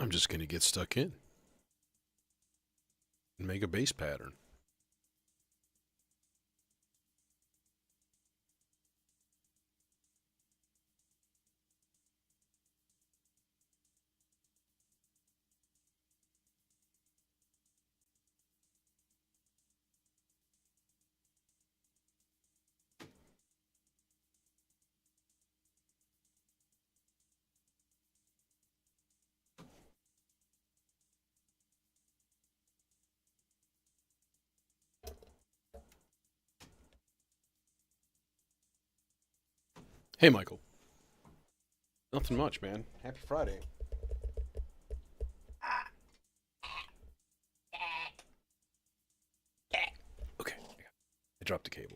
I'm just going to get stuck in and make a bass pattern. Hey, Michael. Nothing much, man. Happy Friday. Okay, I dropped the cable.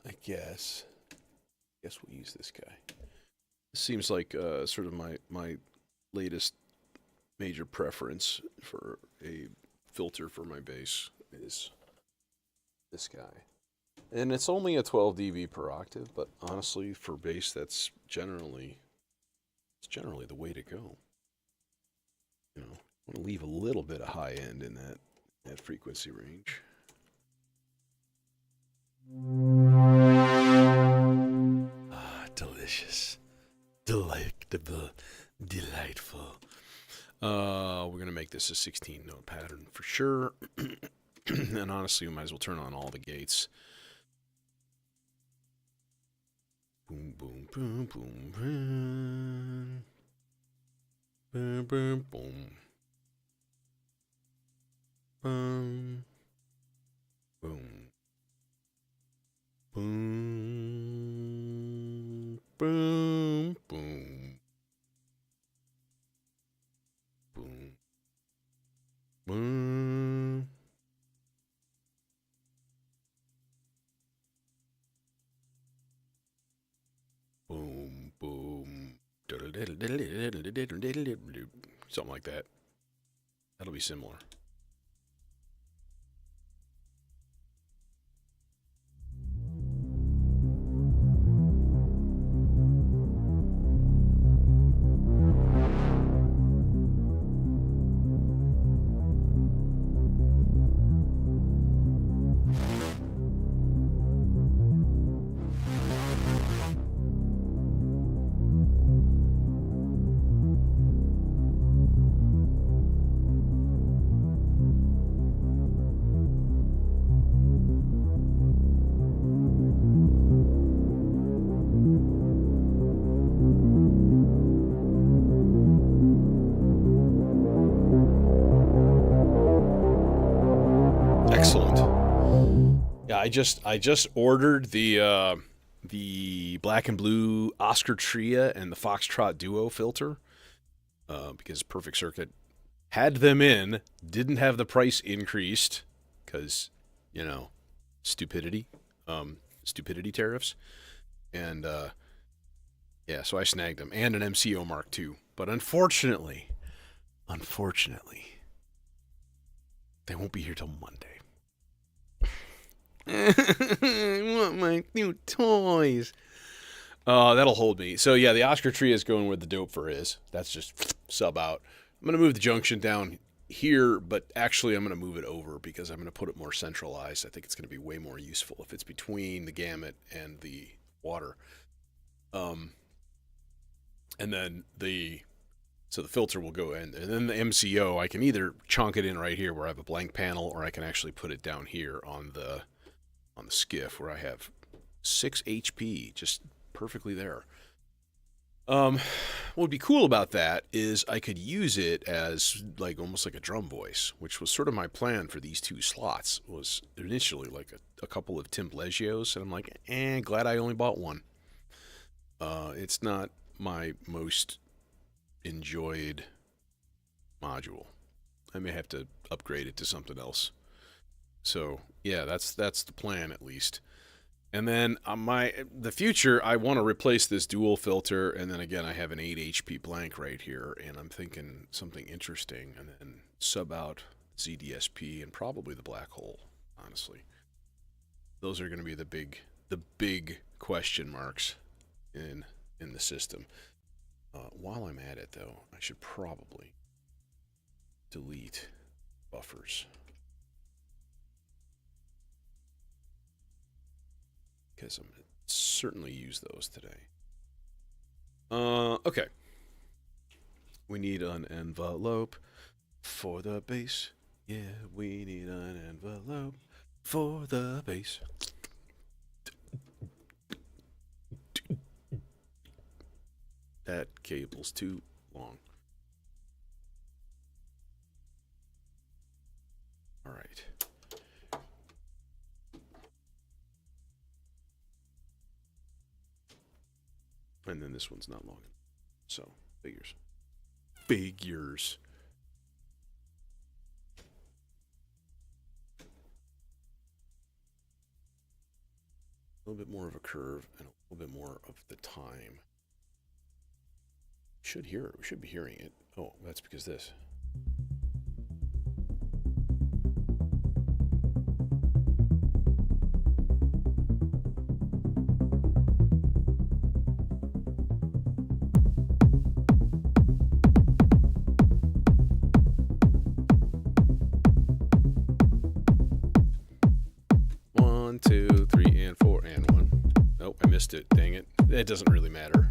I guess. Guess we'll use this guy. This seems like sort of my latest major preference for a filter for my bass is this guy. And it's only a 12 dB per octave, but honestly, for bass, that's generally the way to go. You know, I want to leave a little bit of high end in that frequency range. Ah, delicious, delectable, delightful. We're gonna make this a 16 note pattern for sure. And honestly, we might as well turn on all the gates. Boom, boom, boom, boom, boom. Boom, boom, boom. Boom. Boom. Boom. Boom. Boom. Boom. Boom. Boom. Boom. Something like that. That'll be similar. Excellent. Yeah, I just ordered the black and blue Oscar Tria and the Foxtrot Duo filter because Perfect Circuit had them in, didn't have the price increased because you know stupidity, stupidity tariffs, and yeah, so I snagged them and an MCO Mark II. But unfortunately, they won't be here till Monday. I want my new toys. That'll hold me. So yeah, the Oscar tree is going where the dope for is. That's just sub out. I'm gonna move the junction down here, but actually I'm gonna move it over because I'm gonna put it more centralized. I think it's gonna be way more useful if it's between the gamut and the water. Um, and then the filter will go in, and then the MCO I can either chunk it in right here where I have a blank panel, or I can actually put it down here on the skiff where I have 6 HP, just perfectly there. What would be cool about that is I could use it as like almost like a drum voice, which was sort of my plan for these two slots. Was initially like a couple of Timblegios, and I'm like, glad I only bought one. It's not my most enjoyed module. I may have to upgrade it to something else. So yeah, that's the plan at least. And then on the future, I want to replace this dual filter, and then again, I have an 8 HP blank right here, and I'm thinking something interesting, and then sub out ZDSP and probably the black hole. Honestly, those are going to be the big question marks in the system. While I'm at it, though, I should probably delete buffers because I'm going to certainly use those today. Okay. We need an envelope for the bass. Yeah, we need an envelope for the bass. That cable's too long. All right. And then this one's not long. So, figures. Figures. A little bit more of a curve and a little bit more of the time. We should be hearing it. Oh, that's because this. One, two, three, and four, and one. Nope, I missed it. Dang it. It doesn't really matter.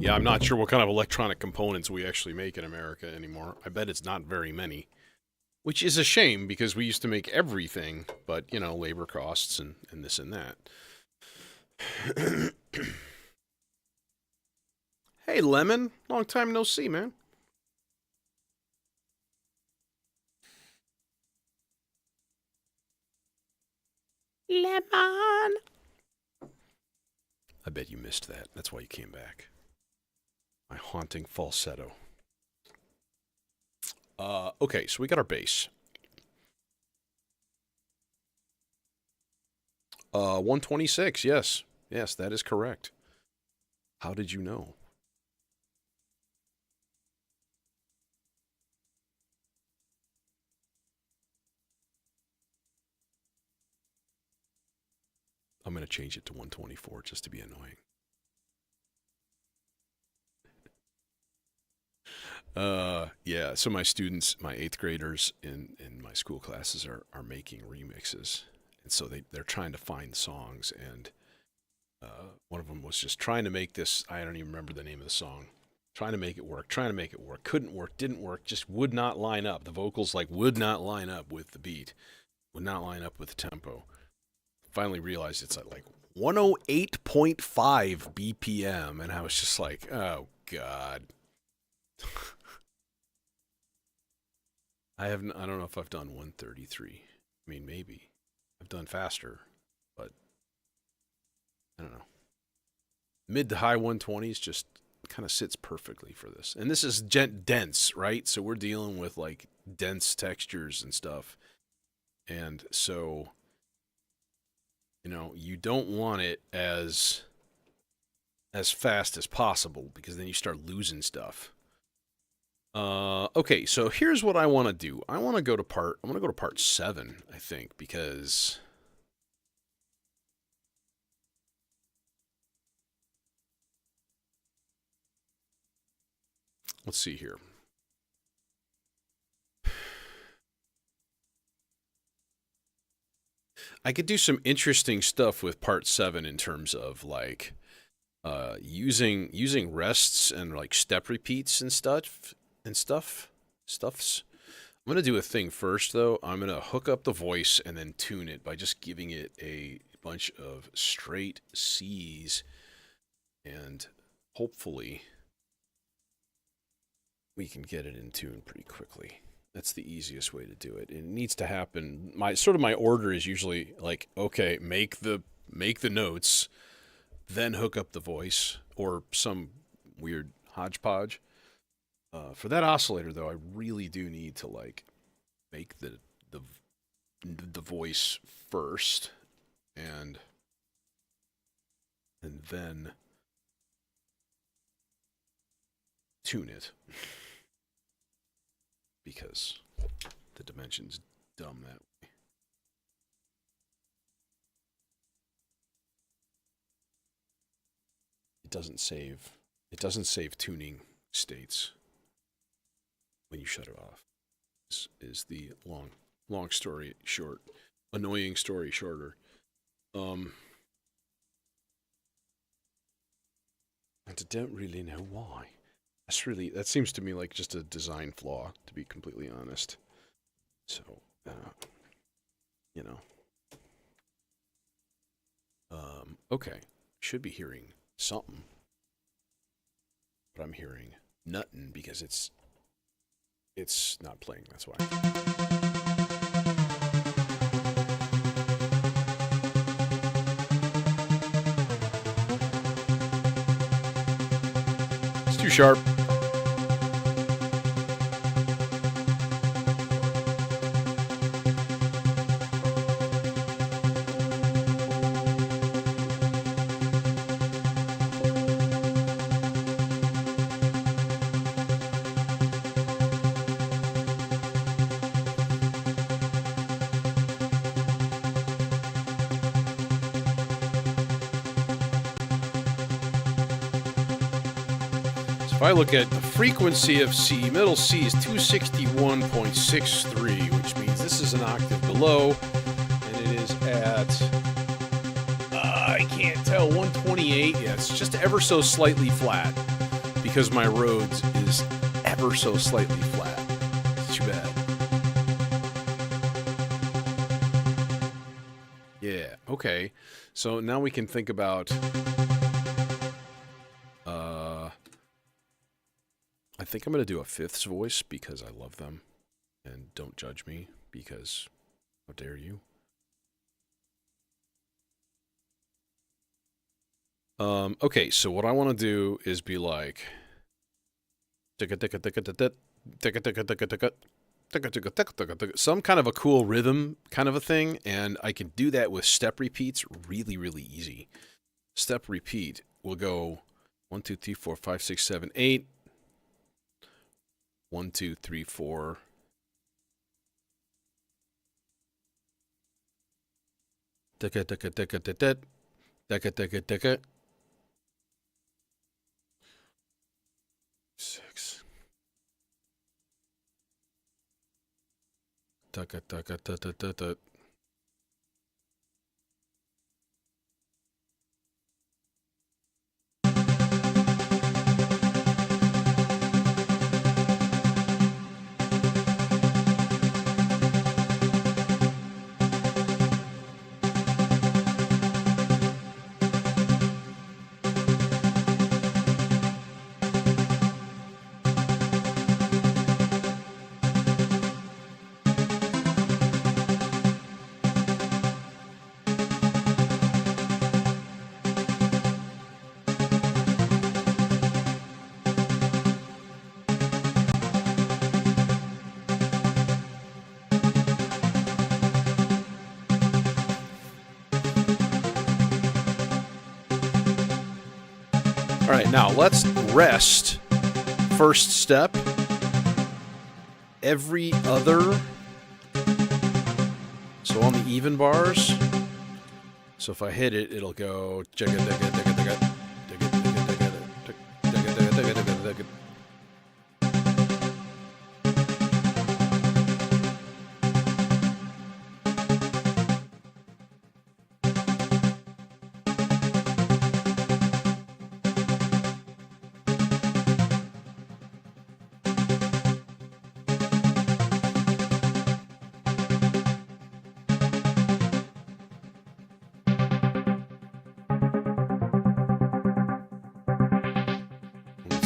Yeah, I'm not sure what kind of electronic components we actually make in America anymore. I bet it's not very many, which is a shame because we used to make everything, but, labor costs and this and that. Hey, Lemon. Long time no see, man. Lemon. I bet you missed that. That's why you came back. My haunting falsetto. Okay, so we got our bass. 126, yes. Yes, that is correct. How did you know? I'm going to change it to 124 just to be annoying. Yeah, so my students, my 8th graders in my school classes are making remixes. And so they're trying to find songs, and one of them was just trying to make this, I don't even remember the name of the song. Trying to make it work, couldn't work, didn't work, just would not line up. The vocals would not line up with the beat, would not line up with the tempo. Finally realized it's at 108.5 BPM, and I was just like, oh god. I don't know if I've done 133. I mean, maybe. I've done faster, but I don't know. Mid to high 120s just kind of sits perfectly for this. And this is dense, right? So we're dealing with dense textures and stuff. And so, you don't want it as fast as possible because then you start losing stuff. Okay, so here's what I want to do. I'm going to go to part 7, I think, because let's see here. I could do some interesting stuff with part 7 in terms of like using rests and like step repeats and stuffs. I'm gonna do a thing first though. I'm gonna hook up the voice and then tune it by just giving it a bunch of straight C's, and hopefully we can get it in tune pretty quickly. That's the easiest way to do it. It needs to happen. My order is usually like, okay, make the notes, then hook up the voice or some weird hodgepodge. For that oscillator though, I really do need to like make the voice first, and then tune it because the dimension's dumb that way. It doesn't save tuning states when you shut it off. This is the long story short, annoying story shorter. I don't really know why. That seems to me like just a design flaw, to be completely honest. So, you know. Okay. Should be hearing something. But I'm hearing nothing because it's not playing, that's why. It's too sharp. If I look at the frequency of C, middle C is 261.63, which means this is an octave below, and it is at, I can't tell, 128. Yeah, it's just ever so slightly flat, because my Rhodes is ever so slightly flat. It's too bad. Yeah, okay. So now we can think about... I think I'm going to do a fifths voice because I love them. And don't judge me because how dare you. Okay, so what I want to do is be like... some kind of a cool rhythm kind of a thing. And I can do that with step repeats really, really easy. Step repeat will go 1, 2, 3, 4, 5, 6, 7, 8... 1, 2, 3, 4. Ticka ticka ticka ticka ticka ticka ticka. 6. Ticka ticka ticka ticka. All right, now let's rest. First step. Every other. So on the even bars. So if I hit it, it'll go.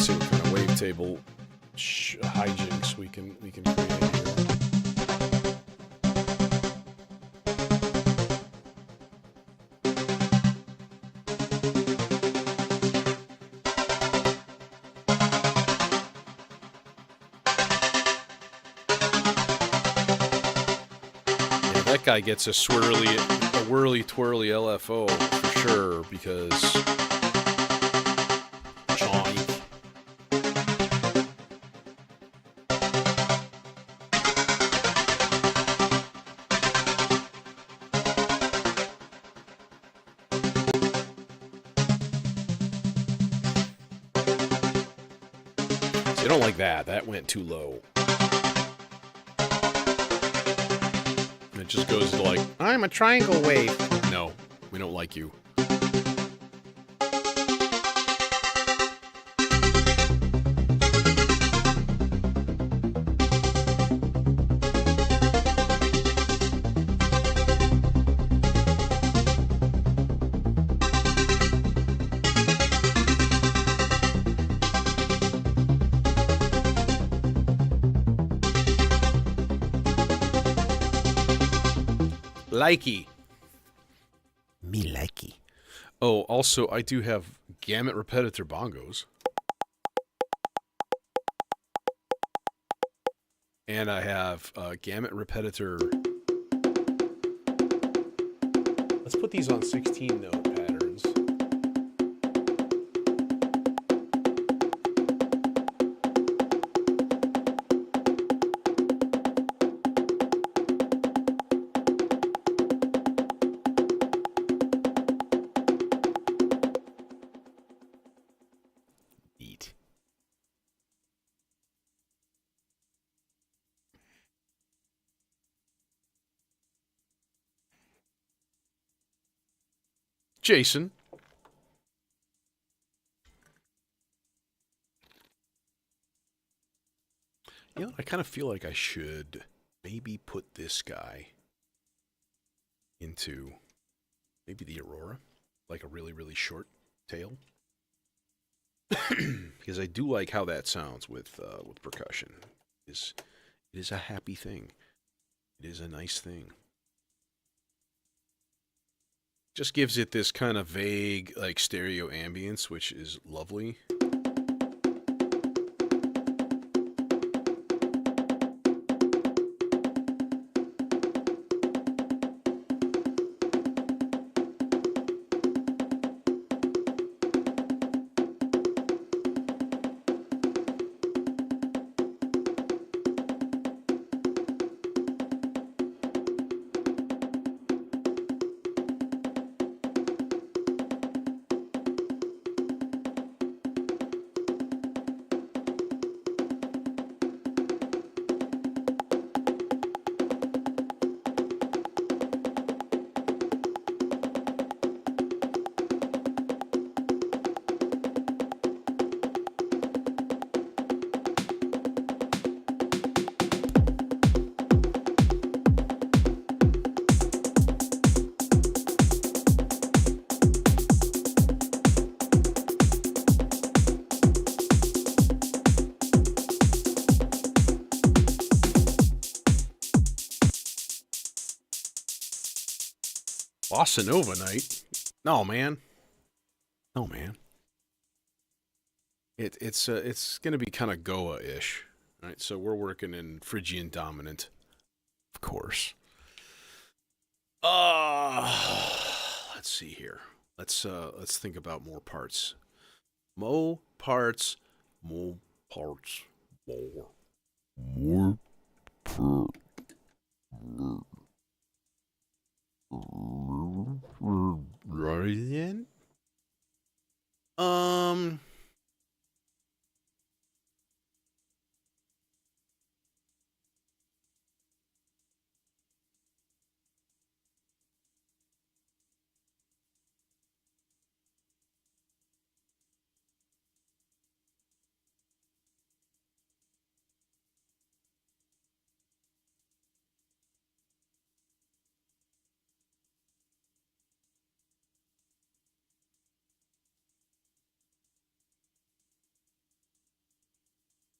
see what kind of wavetable hijinks we can create here. That guy gets a whirly twirly LFO for sure because Johnny. So I don't like that. That went too low. It just goes to like, I'm a triangle wave. No, we don't like you. Likey. Me likey. Oh, also, I do have gamut repetitor bongos. And I have gamut repetitor. Let's put these on 16 note patterns. Jason. You know, I kind of feel like I should maybe put this guy into maybe the Aurora, like a really, really short tail. Because I do like how that sounds with percussion. It is a happy thing. It is a nice thing. Just gives it this kind of vague, like, stereo ambience, which is lovely. Bossa Nova night? No, man. No, man. It's gonna be kind of Goa-ish. All right, so we're working in Phrygian dominant, of course. Let's see here. Let's think about more parts. More parts. More parts. More parts. Right then.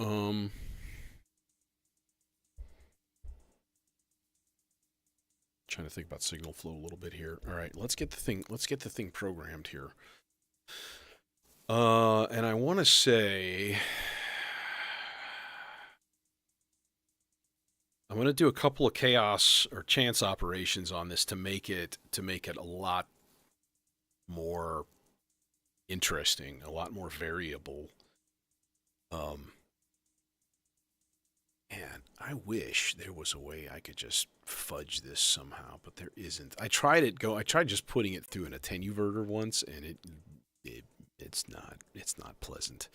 Trying to think about signal flow a little bit here. All right, let's get the thing programmed here. And I want to say I'm going to do a couple of chaos or chance operations on this to make it a lot more interesting, a lot more variable. And I wish there was a way I could just fudge this somehow, but there isn't. I tried just putting it through an attenuverter once, and it's not pleasant.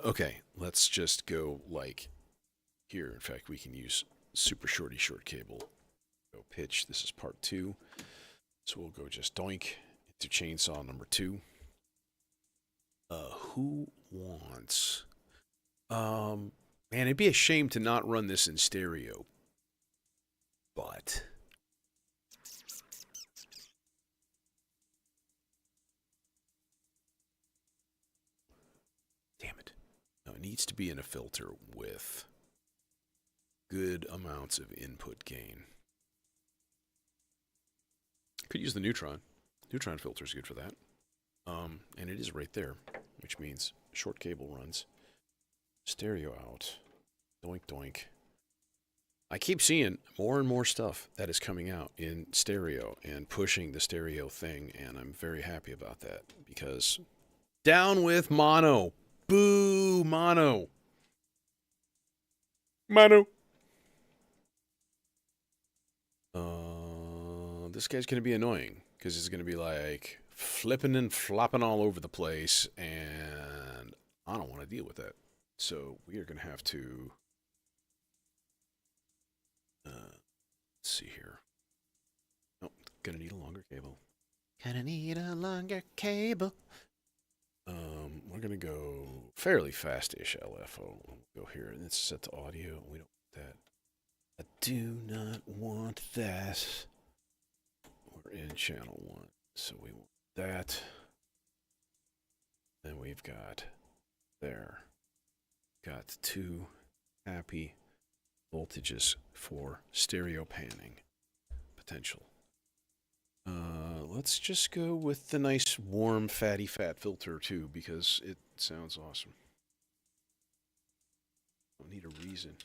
Okay, let's just go like here. In fact, we can use super short cable. Go pitch. This is part 2. So we'll go just doink into chainsaw number 2. Who wants? Man, it'd be a shame to not run this in stereo. But damn it. No, it needs to be in a filter with good amounts of input gain. Could use the neutron. Neutron filter is good for that. And it is right there, which means short cable runs. Stereo out. Doink doink. I keep seeing more and more stuff that is coming out in stereo and pushing the stereo thing, and I'm very happy about that because down with mono. Boo, mono. Mono. This guy's going to be annoying because it's going to be like flipping and flopping all over the place, and I don't want to deal with that. So we are going to have to let's see here. Oh, gonna need a longer cable. Gonna need a longer cable. We're gonna go fairly fast-ish LFO. We'll go here and it's set to audio. We don't want that. I do not want that. We're in channel 1, so we want that. Then we've got there. Got 2 happy voltages for stereo panning potential. Let's just go with the nice warm fatty fat filter too because it sounds awesome. Don't need a reason.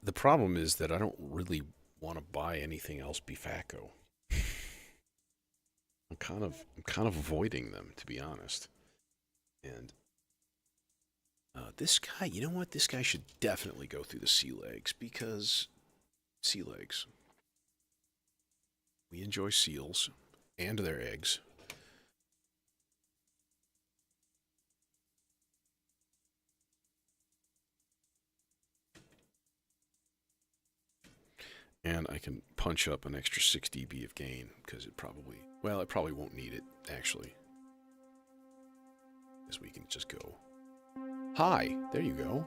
The problem is that I don't really want to buy anything else Bifaco. I'm kind of avoiding them, to be honest. And this guy, you know what? This guy should definitely go through the sea legs because sea legs. We enjoy seals and their eggs. And I can punch up an extra 6 dB of gain because it probably won't need it, actually. Because we can just go high. There you go.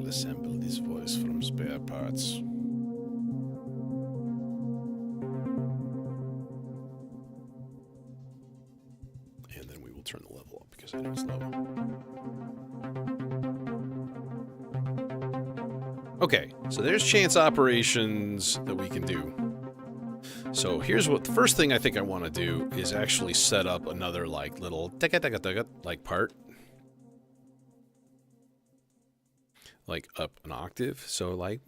Assemble this voice from spare parts. And then we will turn the level up because I know it's low. Okay, so there's chance operations that we can do. So here's what the first thing I think I want to do is actually set up another like little like part. like up an octave. So like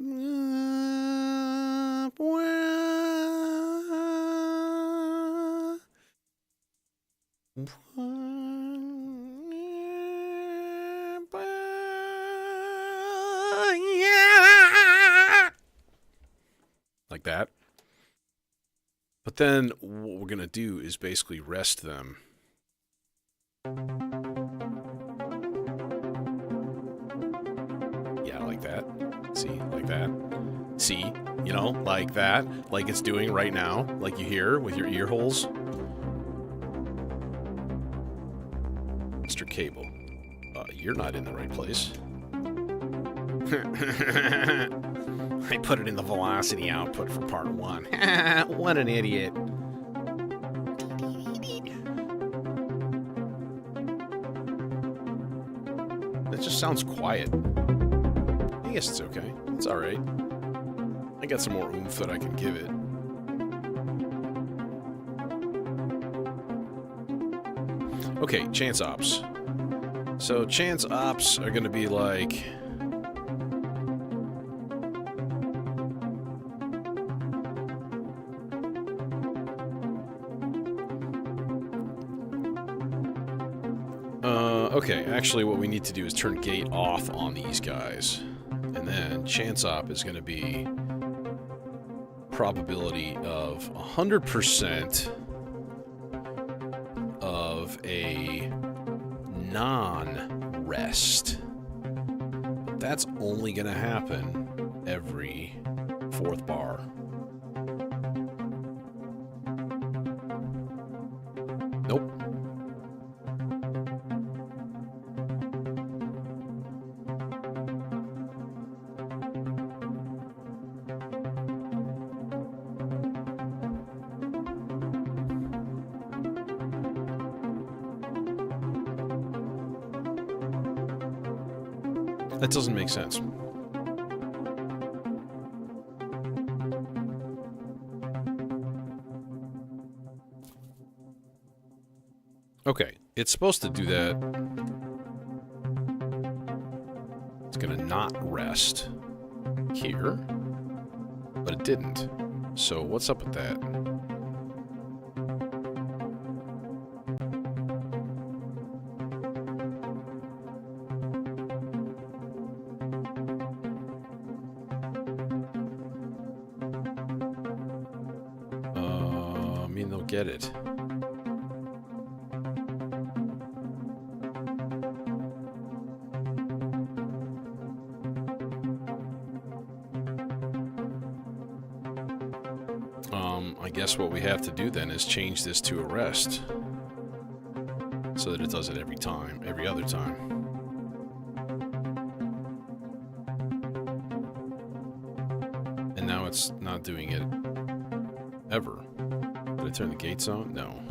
like that. But then what we're going to do is basically rest them. Yeah, like that. See, like that. See, you know, like that. Like it's doing right now. Like you hear with your ear holes. Mr. Cable, you're not in the right place. I put it in the velocity output for part 1. What an idiot. That just sounds quiet. I guess it's okay. It's alright. I got some more oomph that I can give it. Okay, chance ops. So chance ops are going to be like... Okay, actually what we need to do is turn gate off on these guys. And then chance op is going to be probability of 100% of a non-rest. That's only going to happen every 4th bar. Nope. That doesn't make sense. Okay, it's supposed to do that. It's gonna not rest here, but it didn't. So what's up with that? I mean, they'll get it. I guess what we have to do then is change this to a rest so that it does it every time, every other time. And now it's not doing it ever. Did I turn the gates on? No.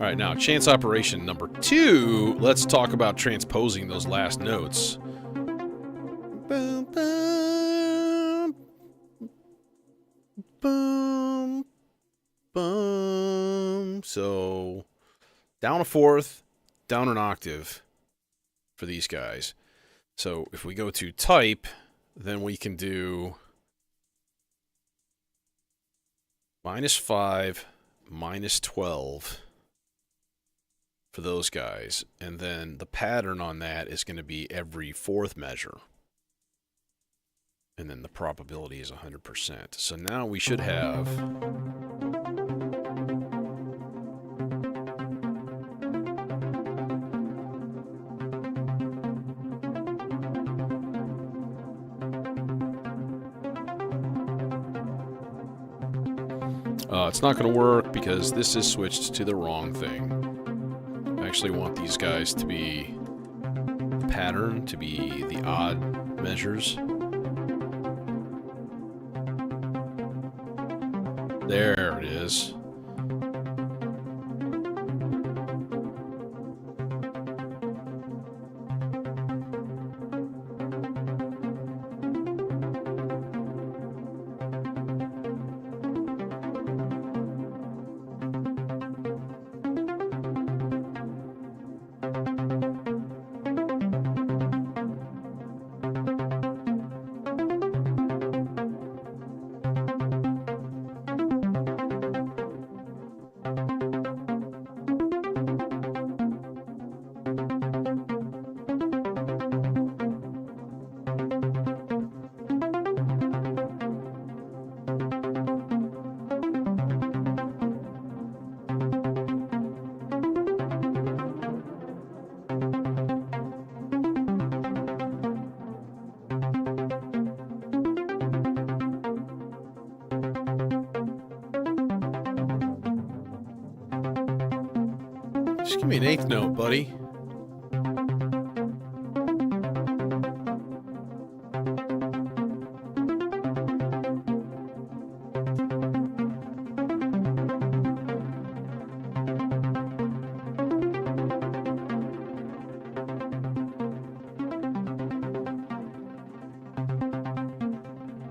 All right, now chance operation number 2. Let's talk about transposing those last notes. Boom, boom, boom, boom. So down a 4th, down an octave for these guys. So if we go to type, then we can do -5, -12. For those guys, and then the pattern on that is going to be every 4th measure, and then the probability is 100%. So now we should have it's not going to work because this is switched to the wrong thing. I actually want these guys to be pattern, to be the odd measures. There it is. Just give me an eighth note, buddy.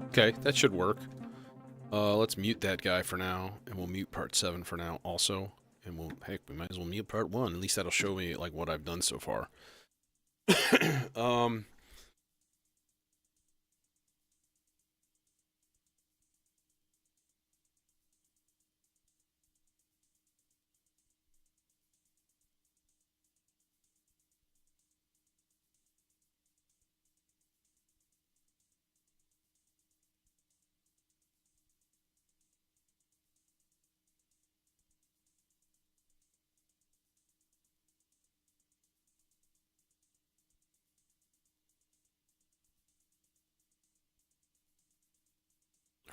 Okay, that should work. Let's mute that guy for now, and we'll mute part 7 for now also. And heck, we might as well mute part 1. At least that'll show me like what I've done so far.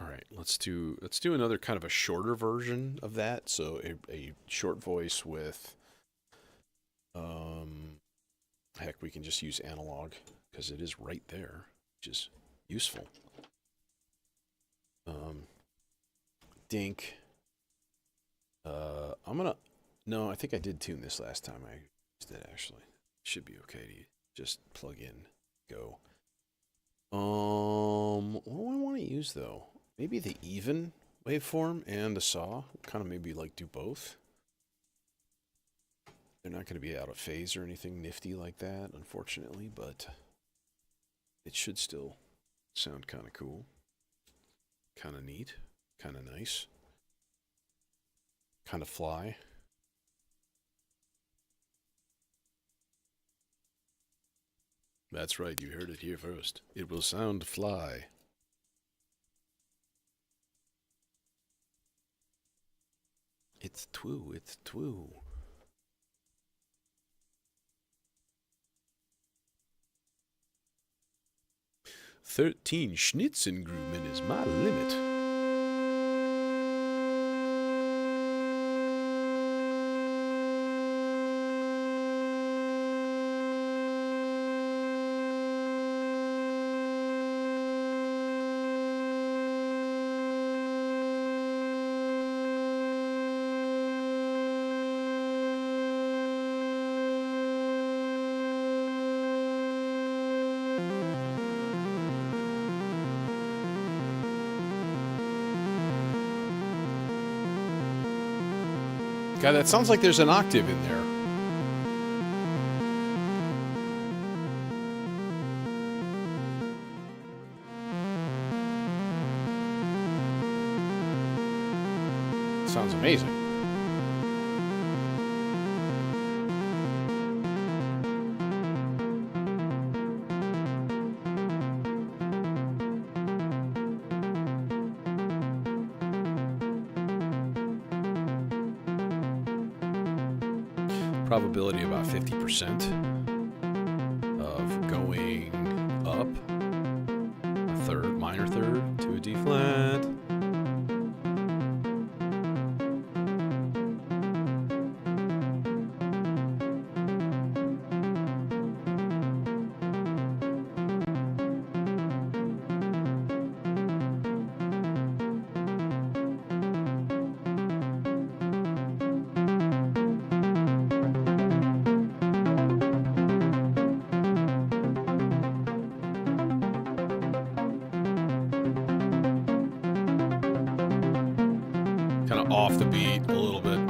All right, let's do another kind of a shorter version of that. So a short voice with, heck, we can just use analog because it is right there, which is useful. Dink. No, I think I did tune this last time. I used it actually. Should be okay to just plug in, go. What do I want to use though? Maybe the even waveform and the saw. Kind of maybe like do both. They're not going to be out of phase or anything nifty like that, unfortunately, but it should still sound kind of cool. Kind of neat. Kind of nice. Kind of fly. That's right, you heard it here first. It will sound fly. It's true, it's true. "13 Schnitzengruben is my limit." God, that sounds like there's an octave in there. Sounds amazing. Probability about 50% of going up a third, minor third, to a D flat. Kind of off the beat a little bit.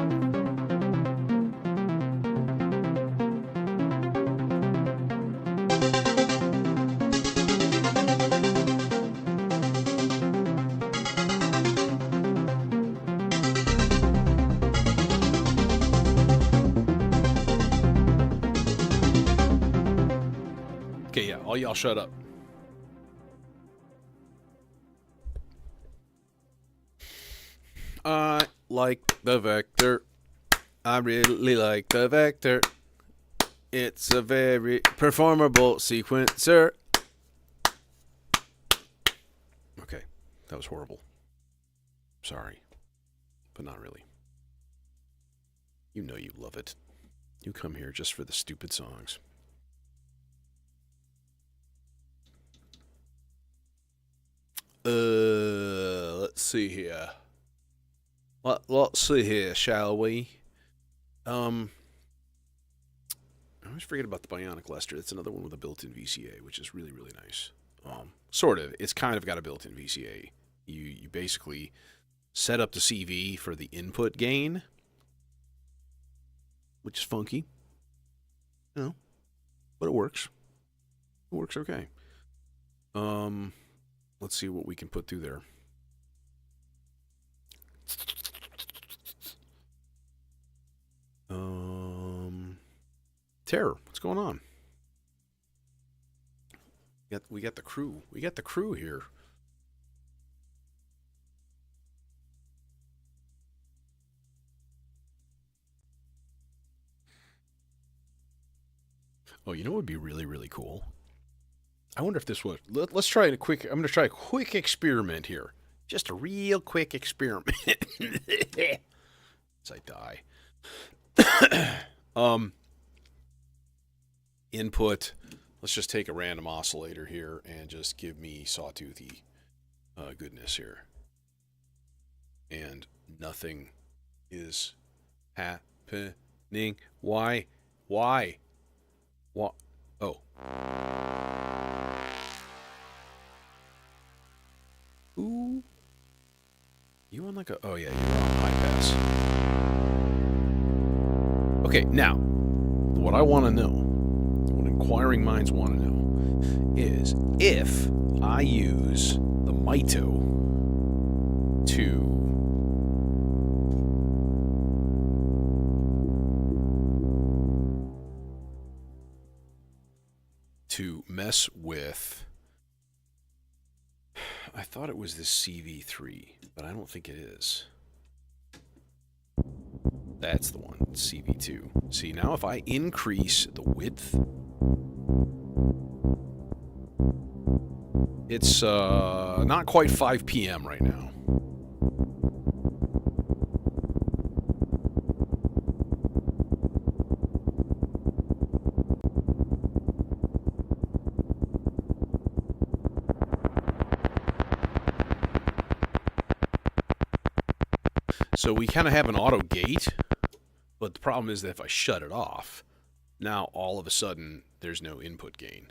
Okay, yeah, all y'all shut up. I like the Vector. I really like the Vector. It's a very performable sequencer. Okay, that was horrible. Sorry, but not really. You know you love it. You come here just for the stupid songs. Let's see here. Let's see here, shall we? I always forget about the Bionic Lester. That's another one with a built-in VCA, which is really, really nice. Sort of. It's kind of got a built-in VCA. You basically set up the CV for the input gain, which is funky. You know, but it works. It works okay. Let's see what we can put through there. Terror, what's going on? We got the crew. We got the crew here. Oh, you know what would be really, really cool? I wonder if this would. Let's try a quick. I'm going to try a quick experiment here. Just a real quick experiment. As I die. Input. Let's just take a random oscillator here and just give me sawtoothy goodness here. And nothing is happening. Why? Why? What? Oh. Ooh. You on like a... Oh, yeah, you're on high pass. Okay, now, what I want to know, what inquiring minds want to know, is if I use the Mito to mess with... I thought it was this CV3, but I don't think it is. That's the one, CV2. See, now if I increase the width, it's not quite 5 p.m. right now. So we kind of have an auto gate, but the problem is that if I shut it off, now all of a sudden there's no input gain.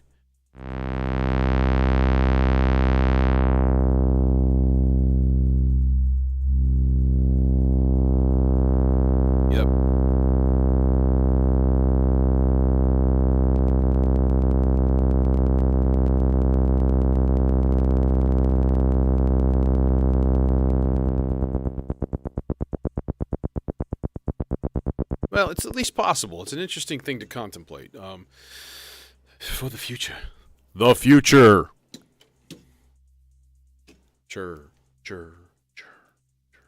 Yep. Well, it's at least possible. It's an interesting thing to contemplate. For the future. The future. Chur, chur, chur, chur.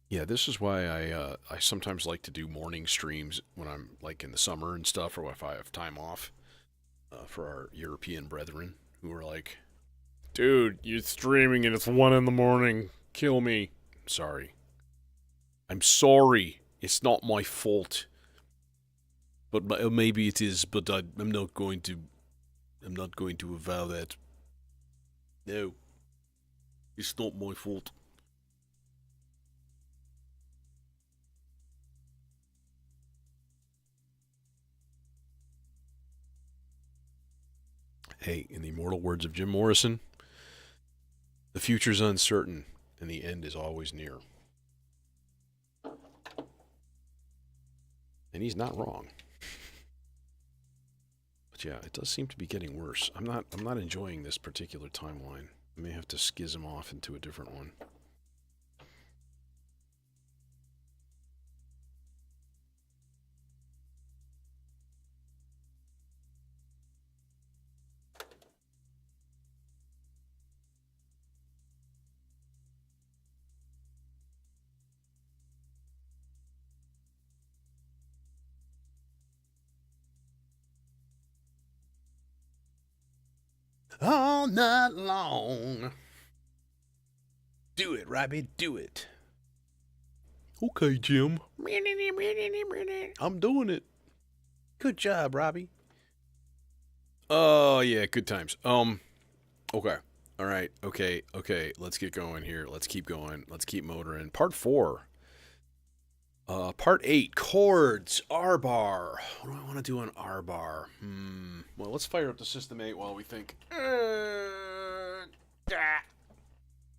Yeah, this is why I sometimes like to do morning streams when I'm like in the summer and stuff, or if I have time off. For our European brethren who are like, dude, you're streaming and it's 1 in the morning. Kill me. Sorry. I'm sorry. It's not my fault. But maybe it is. But I'm not going to. I'm not going to avow that. No. It's not my fault. Hey, in the immortal words of Jim Morrison, the future's uncertain and the end is always near. And he's not wrong. But yeah, it does seem to be getting worse. I'm not enjoying this particular timeline. I may have to schism off into a different one. all night long. Do it, Robbie, do it. Okay, Jim. I'm doing it. Good job, Robbie. Oh, yeah, good times. Okay. All right. Okay. Let's get going here. Let's keep going. Let's keep motoring. Part 4. Part 8, chords, R bar. What do I want to do on R bar? Well, let's fire up the System 8 while we think.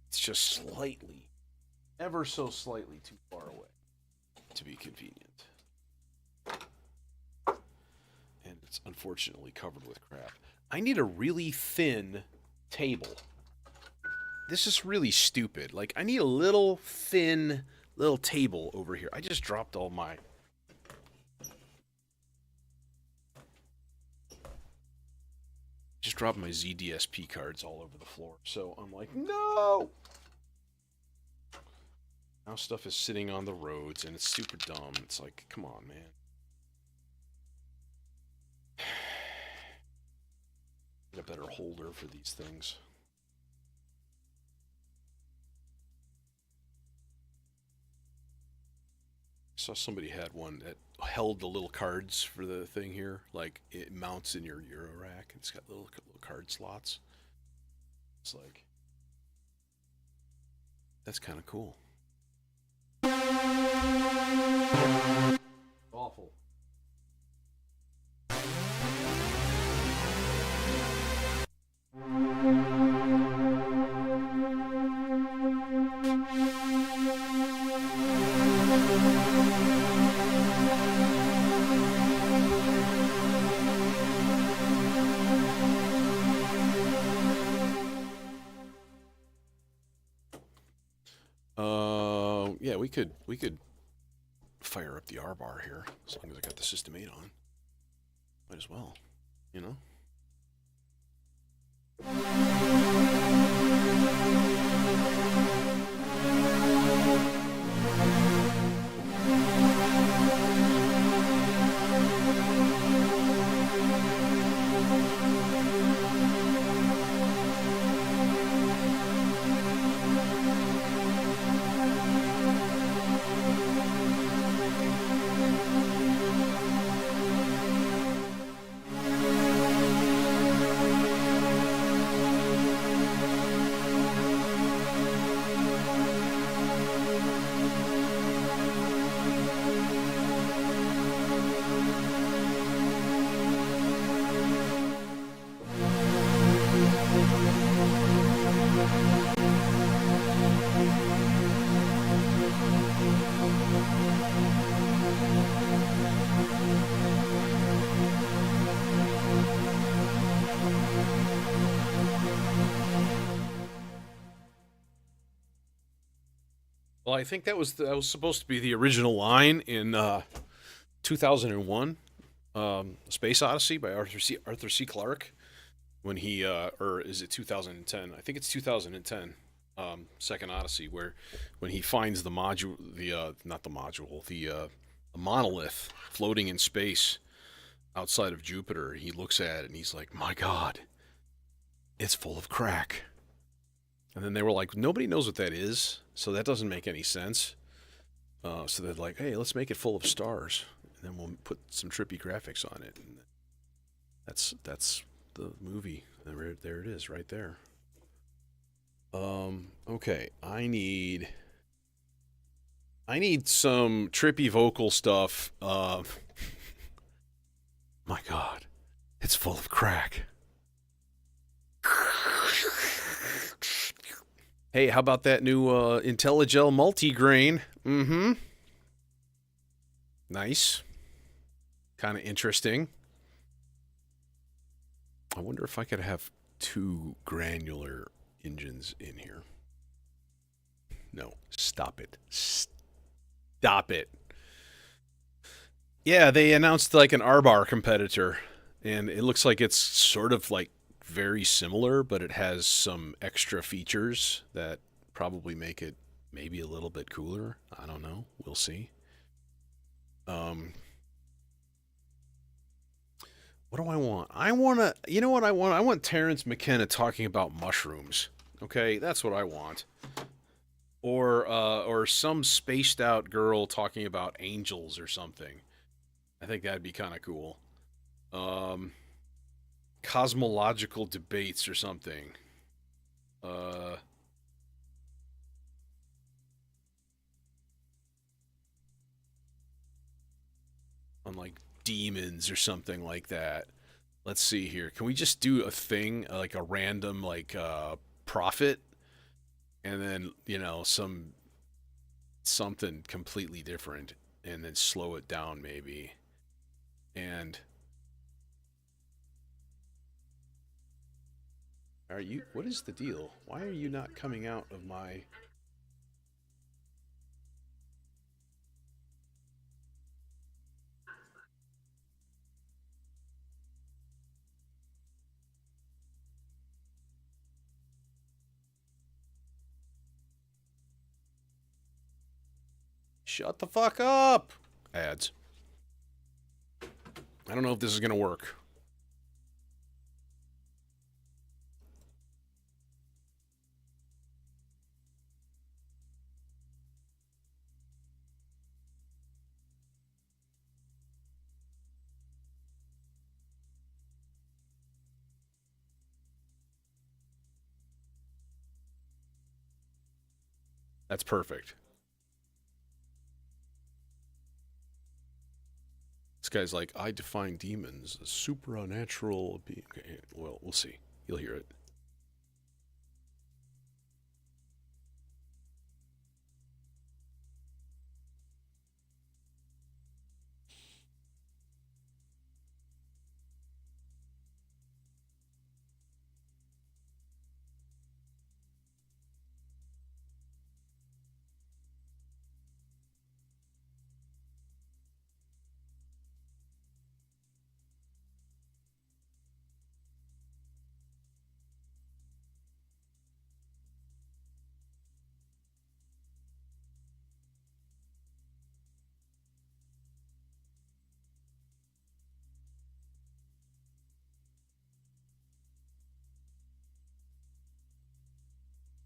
It's just slightly, ever so slightly too far away to be convenient. And it's unfortunately covered with crap. I need a really thin table. This is really stupid. Like, I need a little thin little table over here. I just dropped all my... Just dropped my ZDSP cards all over the floor. So I'm like, no! Now stuff is sitting on the roads, and it's super dumb. It's like, come on, man. Get a better holder for these things. I saw somebody had one that held the little cards for the thing here. Like, it mounts in your Eurorack. It's got little card slots. It's like, that's kind of cool. Awful. Yeah, we could fire up the R bar here as long as I got the System 8 on. Might as well, you know. Well, I think that was supposed to be the original line in 2001, Space Odyssey by Arthur C. Clarke, when he or is it 2010? I think it's 2010. Second Odyssey, where when he finds the module, not the module, the monolith floating in space outside of Jupiter, he looks at it and he's like, "My God, it's full of crack." And then they were like, nobody knows what that is, so that doesn't make any sense. So they're like, hey, let's make it full of stars, and then we'll put some trippy graphics on it. And that's the movie. There it is, right there. Okay, I need some trippy vocal stuff. My God, it's full of crack. Hey, how about that new IntelliGel multigrain? Mm-hmm. Nice. Kind of interesting. I wonder if I could have 2 granular engines in here. No, stop it. Stop it. Yeah, they announced like an R-bar competitor, and it looks like it's sort of like very similar, but it has some extra features that probably make it maybe a little bit cooler. I don't know. We'll see. What do I want? I want to, you know what I want? I want Terrence McKenna talking about mushrooms. Okay, that's what I want. Or some spaced out girl talking about angels or something. I think that'd be kind of cool. Um, Cosmological debates or something. Uh, on like demons or something like that. Let's see here. Can we just do a thing like a random like profit and then, something completely different and then slow it down maybe. And are you what is the deal? Why are you not coming out of my Shut the fuck up. Ads. I don't know if this is going to work. That's perfect. This guy's like, I define demons as supernatural being. Okay, well, we'll see. You'll hear it.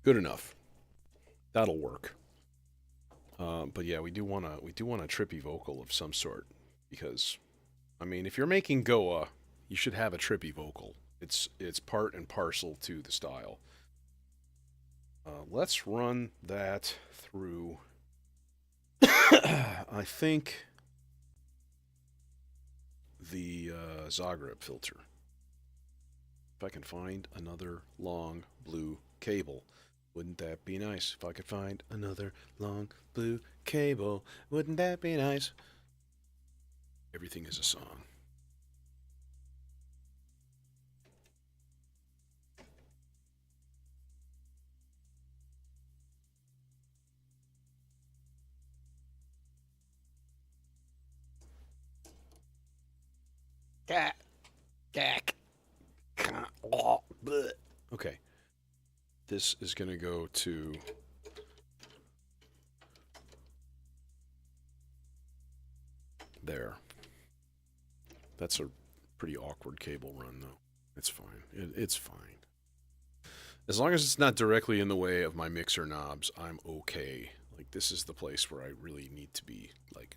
Good enough. That'll work. But yeah, we do want a trippy vocal of some sort because, I mean, if you're making Goa, you should have a trippy vocal. It's part and parcel to the style. Let's run that through. I think the Zagreb filter. If I can find another long blue cable. Wouldn't that be nice if I could find another long blue cable? Wouldn't that be nice? Everything is a song. Cat, gack, okay, this is going to go to there. That's a pretty awkward cable run, though. It's fine. It's fine. As long as it's not directly in the way of my mixer knobs, I'm okay. Like, this is the place where I really need to be, like,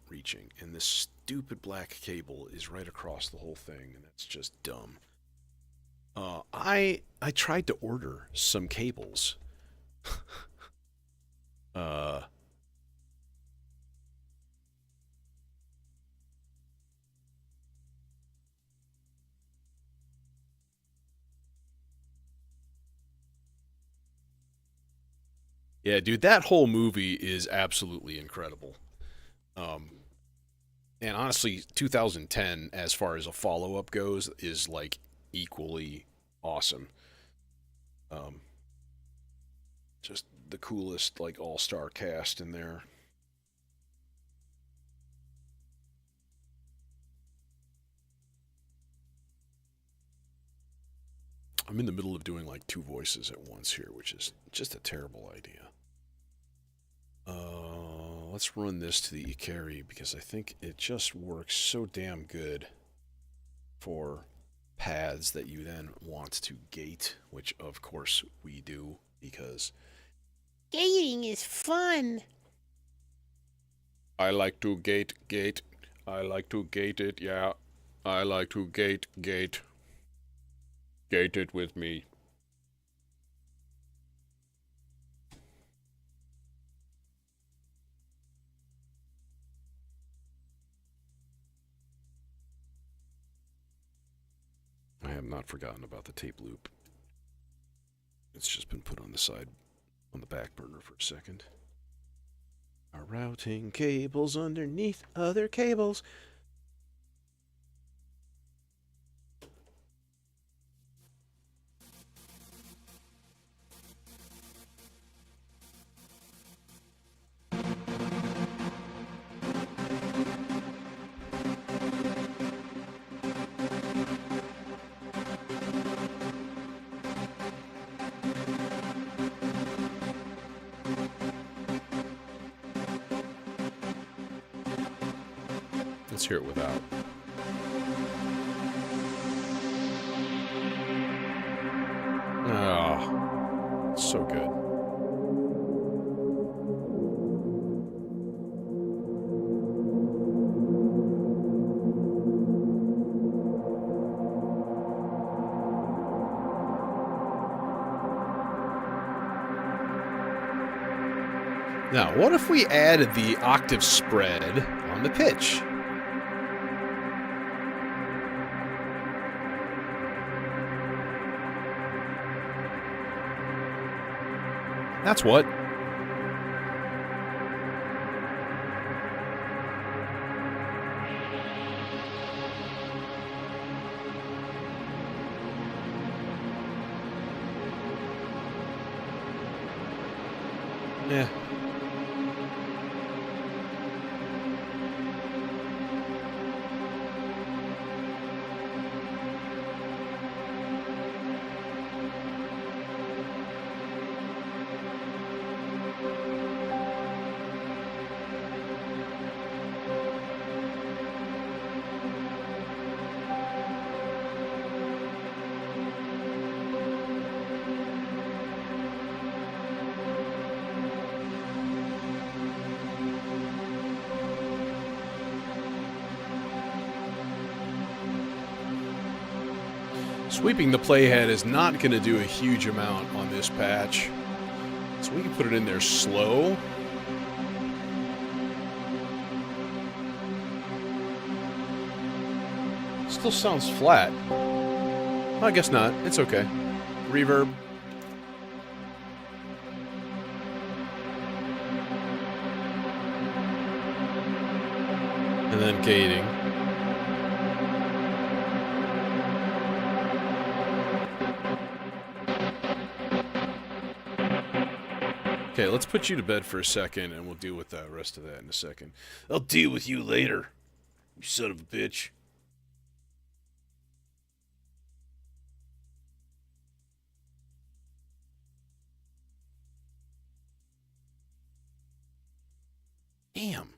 reaching. And this stupid black cable is right across the whole thing, and that's just dumb. I tried to order some cables. uh, yeah, dude, that whole movie is absolutely incredible. Um, and honestly, 2010, as far as a follow up goes, is like equally awesome. Um, just the coolest, like all star cast in there. I'm in the middle of doing like two voices at once here, which is just a terrible idea. Let's run this to the Ikari because I think it just works so damn good. for paths that you then want to gate, which of course we do because gating is fun. I like to gate. I like to gate it, yeah. I like to gate. Gate it with me. I have not forgotten about the tape loop. It's just been put on the side, on the back burner for a second. Our routing cables underneath other cables. Let's hear it without. Oh, so good. Now, what if we added the octave spread on the pitch? That's what. Yeah. Sweeping the playhead is not going to do a huge amount on this patch, so we can put it in there slow. Still sounds flat. I guess not. It's okay. Reverb. And then gating. Okay, let's put you to bed for a second, and we'll deal with the rest of that in a second. I'll deal with you later, you son of a bitch. Damn.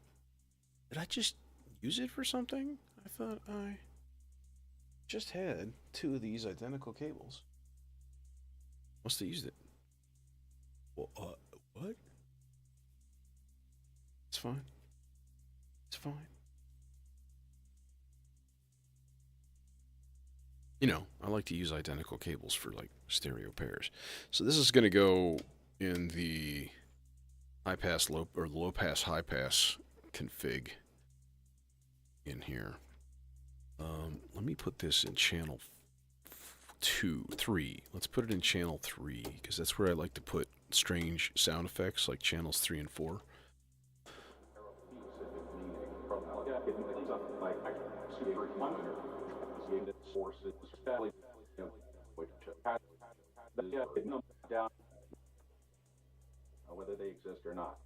Did I just use it for something? I thought I just had two of these identical cables. Must have used it. Well, what? It's fine. It's fine. You know, I like to use identical cables for like stereo pairs. So this is going to go in the high pass low or low pass high pass config in here. Let me put this in channel 3. Let's put it in channel 3 because that's where I like to put strange sound effects like channels 3 and 4. Whether they exist or not.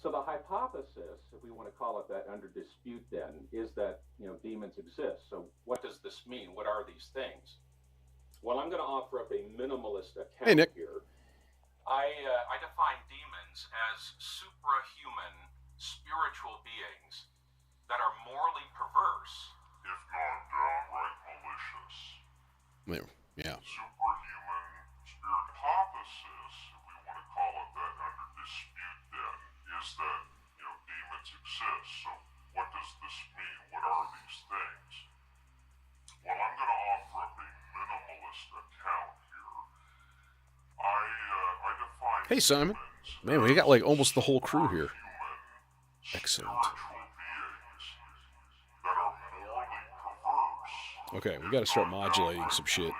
So the hypothesis, if we want to call it that, under dispute then, is that, demons exist. So what does this mean? What are these things? Well, I'm going to offer up a minimalist account here. I define demons as suprahuman spiritual beings that are morally perverse, if not downright Yeah. Hey, Simon. Man, we got like almost the whole crew here. Excellent. Okay, we got to start modulating some shit.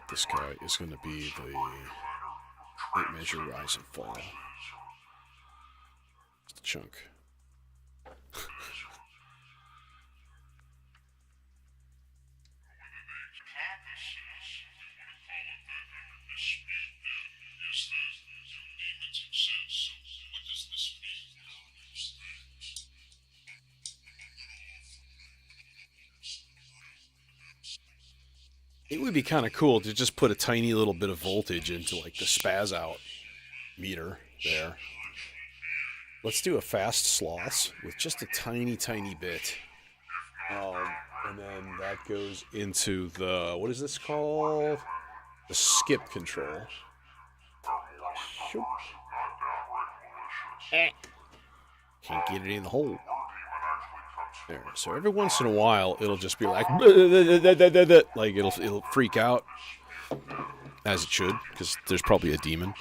This guy is going to be the 8-measure rise and fall. It's the chunk. It would be kind of cool to just put a tiny little bit of voltage into like the spaz out meter there. Let's do a fast sloths with just a tiny, tiny bit. And then that goes into the, what is this called? The skip control. Can't get it in the hole. There. So every once in a while, it'll just be like, like it'll freak out, as it should, because there's probably a demon.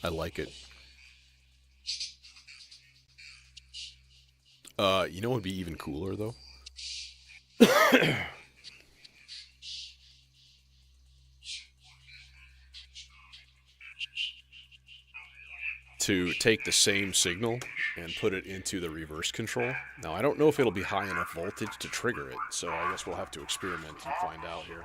I like it. You know what would be even cooler though? To take the same signal and put it into the reverse control. Now, I don't know if it'll be high enough voltage to trigger it, so I guess we'll have to experiment and find out here.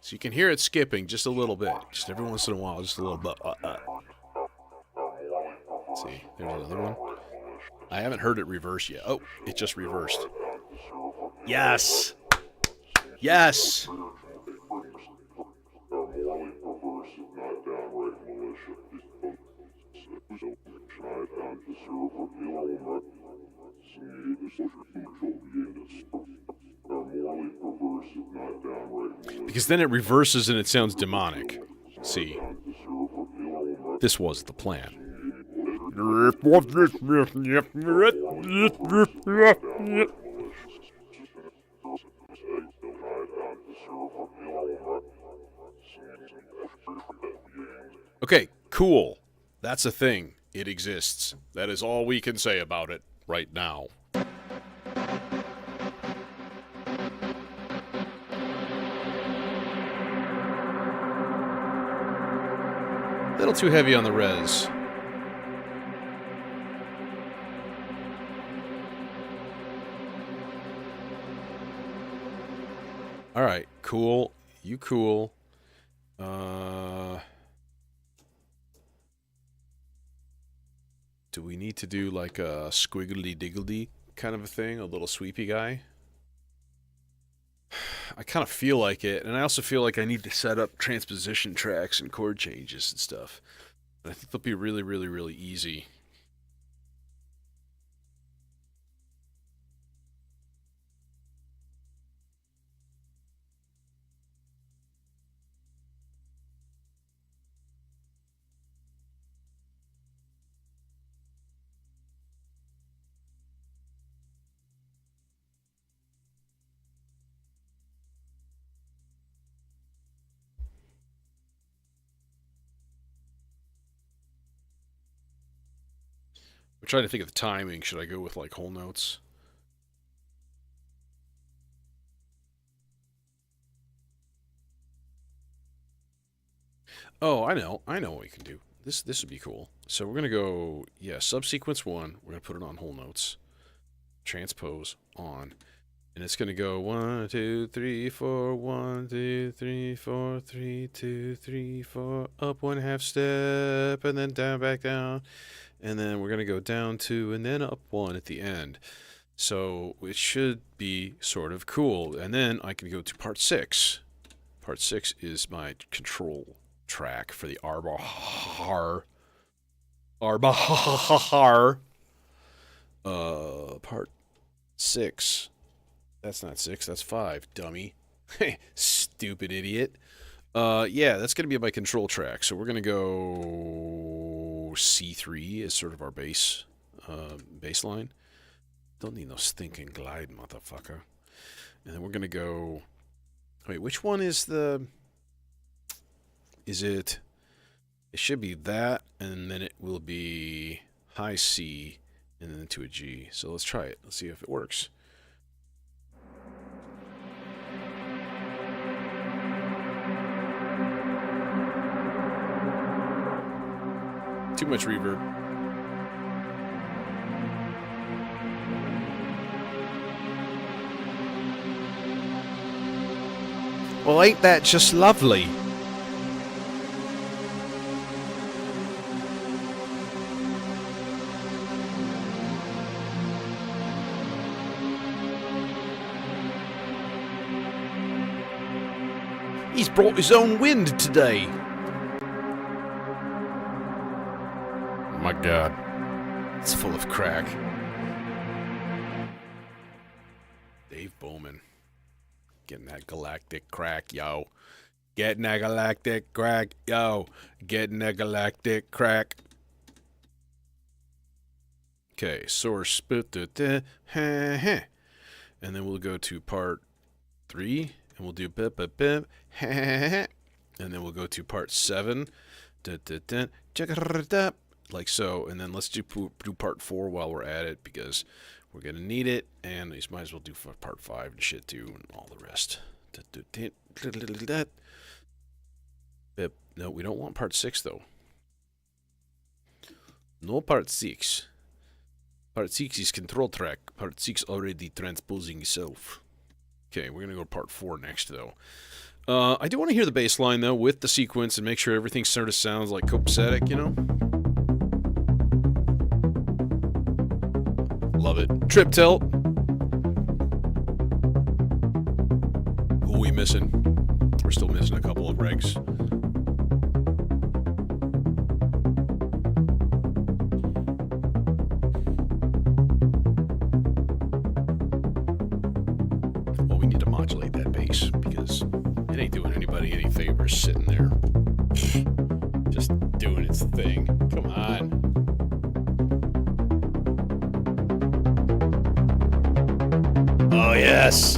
So you can hear it skipping just a little bit, just every once in a while, just a little bit. See, there's another one. I haven't heard it reverse yet. Oh, it just reversed. Yes! Yes! Because then it reverses and it sounds demonic. See, this was the plan. Okay, cool. That's a thing. It exists. That is all we can say about it right now. A little too heavy on the res. Alright, cool. You cool. Do we need to do like a squiggly-diggledy kind of a thing? A little sweepy guy? I kind of feel like it, and I also feel like I need to set up transposition tracks and chord changes and stuff. And I think they'll be really, really, really easy. I'm trying to think of the timing. Should I go with like whole notes? Oh, I know what we can do. This would be cool. So we're gonna go, yeah, subsequence 1. We're gonna put it on whole notes. Transpose on, and it's gonna go 1 2 3 4 1 2 3 4 3 2 3 4 up 1/2 step, and then down, back down, and then we're gonna go down 2 and then up 1 at the end. So it should be sort of cool. And then I can go to part 6. Part 6 is my control track for the Arbahar. Part 6. That's not 6, that's 5, dummy. Stupid idiot. Yeah, that's going to be my control track. So we're going to go C3 as sort of our baseline. Don't need no stinking glide, motherfucker. And then we're going to go... Wait, which one is the... Is it... It should be that, and then it will be high C, and then to a G. So let's try it. Let's see if it works. Too much reverb. Well, ain't that just lovely? He's brought his own wind today. My God, it's full of crack. Dave Bowman. Getting that galactic crack, yo. Getting that galactic crack, yo. Getting that galactic crack. Okay, source. And then we'll go to part 3. And we'll do bip, bip, bip. And then we'll go to part 7. Like so. And then let's do part 4 while we're at it, because we're going to need it, and we might as well do part 5 and shit too, and all the rest. No, we don't want part 6, though. No part 6. Part 6 is control track. Part 6 already transposing itself. Okay, we're going to go to part 4 next, though. I do want to hear the bass line, though, with the sequence, and make sure everything sort of sounds like copacetic, you know? Love it. Trip tilt. Who are we missing? We're still missing a couple of regs. Well, we need to modulate that bass, because it ain't doing anybody any favors sitting there. Just doing its thing. Come on. Oh, yes.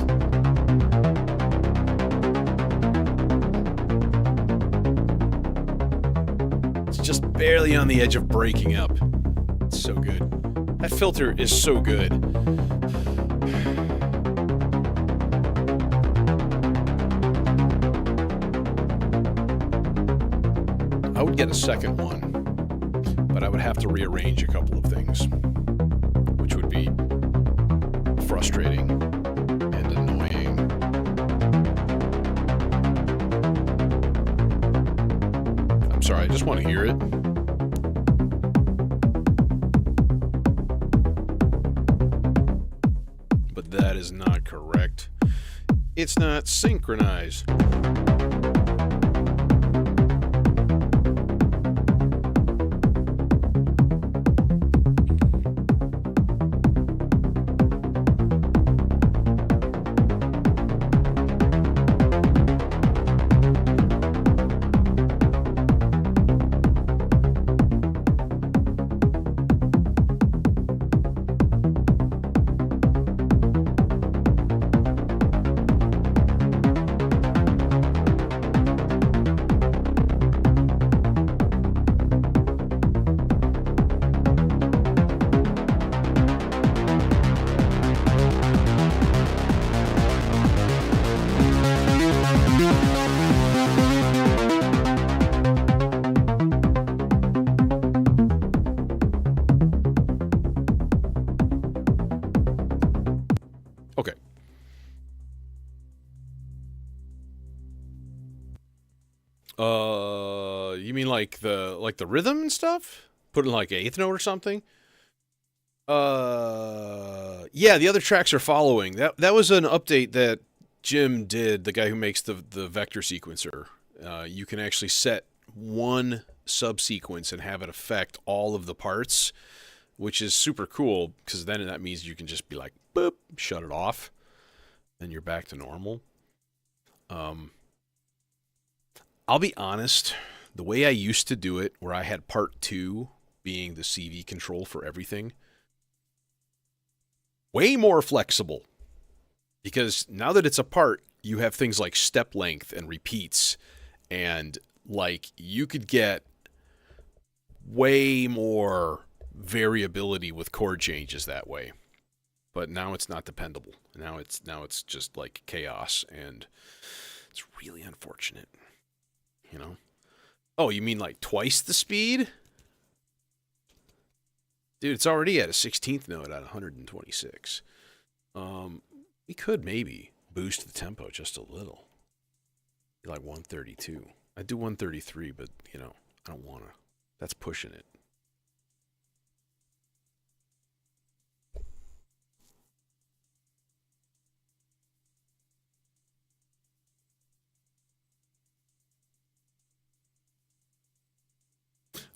It's just barely on the edge of breaking up. It's so good. That filter is so good. I would get a second one, but I would have to rearrange a couple of things, which would be frustrating and annoying. I'm sorry, I just want to hear it. But that is not correct. It's not synchronized. You mean like the rhythm and stuff? Put in like eighth note or something? Yeah, the other tracks are following. That was an update that Jim did, the guy who makes the vector sequencer. You can actually set one subsequence and have it affect all of the parts, which is super cool because then that means you can just be like, boop, shut it off, and you're back to normal. I'll be honest, the way I used to do it, where I had part 2 being the CV control for everything, way more flexible. Because now that it's a part, you have things like step length and repeats, and like you could get way more variability with chord changes that way. But now it's not dependable. Now it's just like chaos, and it's really unfortunate. You know? Oh, you mean like twice the speed? Dude, it's already at a 16th note at 126. We could maybe boost the tempo just a little. Like 132. I'd do 133, but, you know, I don't want to. That's pushing it.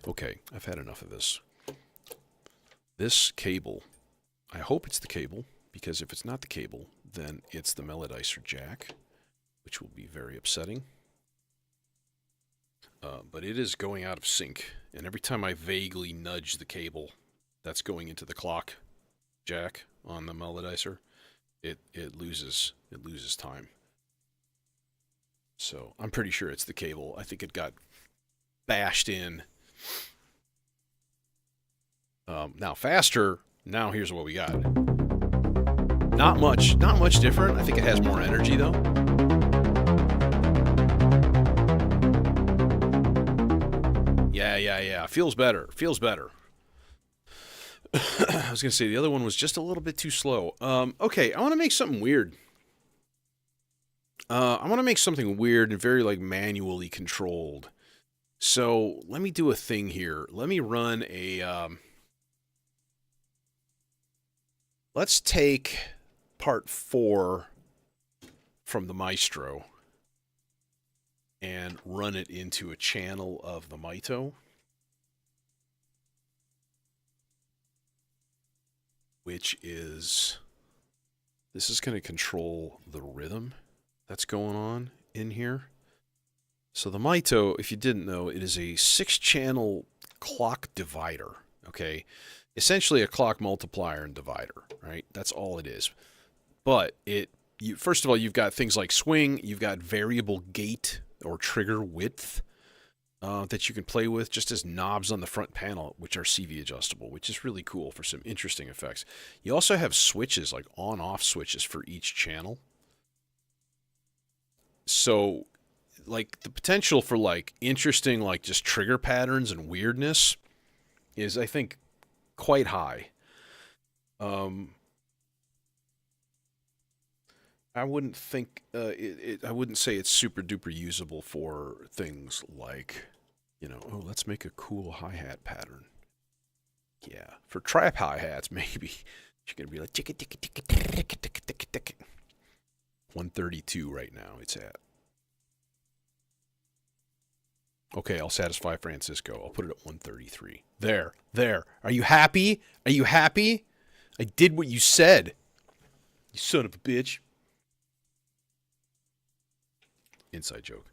Okay, I've had enough of this. This cable, I hope it's the cable, because if it's not the cable, then it's the melodizer jack, which will be very upsetting. But it is going out of sync, and every time I vaguely nudge the cable that's going into the clock jack on the melodizer, it loses time. So I'm pretty sure it's the cable. I think it got bashed in. Now faster. Now here's what we got. Not much different. I think it has more energy though. Yeah. Feels better. I was gonna say the other one was just a little bit too slow. Okay, I want to make something weird. I want to make something weird and very like manually controlled. So let me do a thing here. Let me run a. Let's take part 4 from the Maestro and run it into a channel of the Mito, which is, this is going to control the rhythm that's going on in here. So the Mito, if you didn't know, it is a 6-channel clock divider, okay? Essentially a clock multiplier and divider, right? That's all it is. But first of all, you've got things like swing, you've got variable gate or trigger width that you can play with just as knobs on the front panel, which are CV adjustable, which is really cool for some interesting effects. You also have switches, like on-off switches for each channel. So, like, the potential for, like, interesting, like, just trigger patterns and weirdness is, I think, quite high. I wouldn't think I wouldn't say it's super duper usable for things like, you know, oh, let's make a cool hi-hat pattern. Yeah, for trap hi-hats maybe. You're gonna be like tick tick tick tick tick tick tick. 132 right now it's at. Okay, I'll satisfy Francisco. I'll put it at 133. There. Are you happy? Are you happy? I did what you said. You son of a bitch. Inside joke.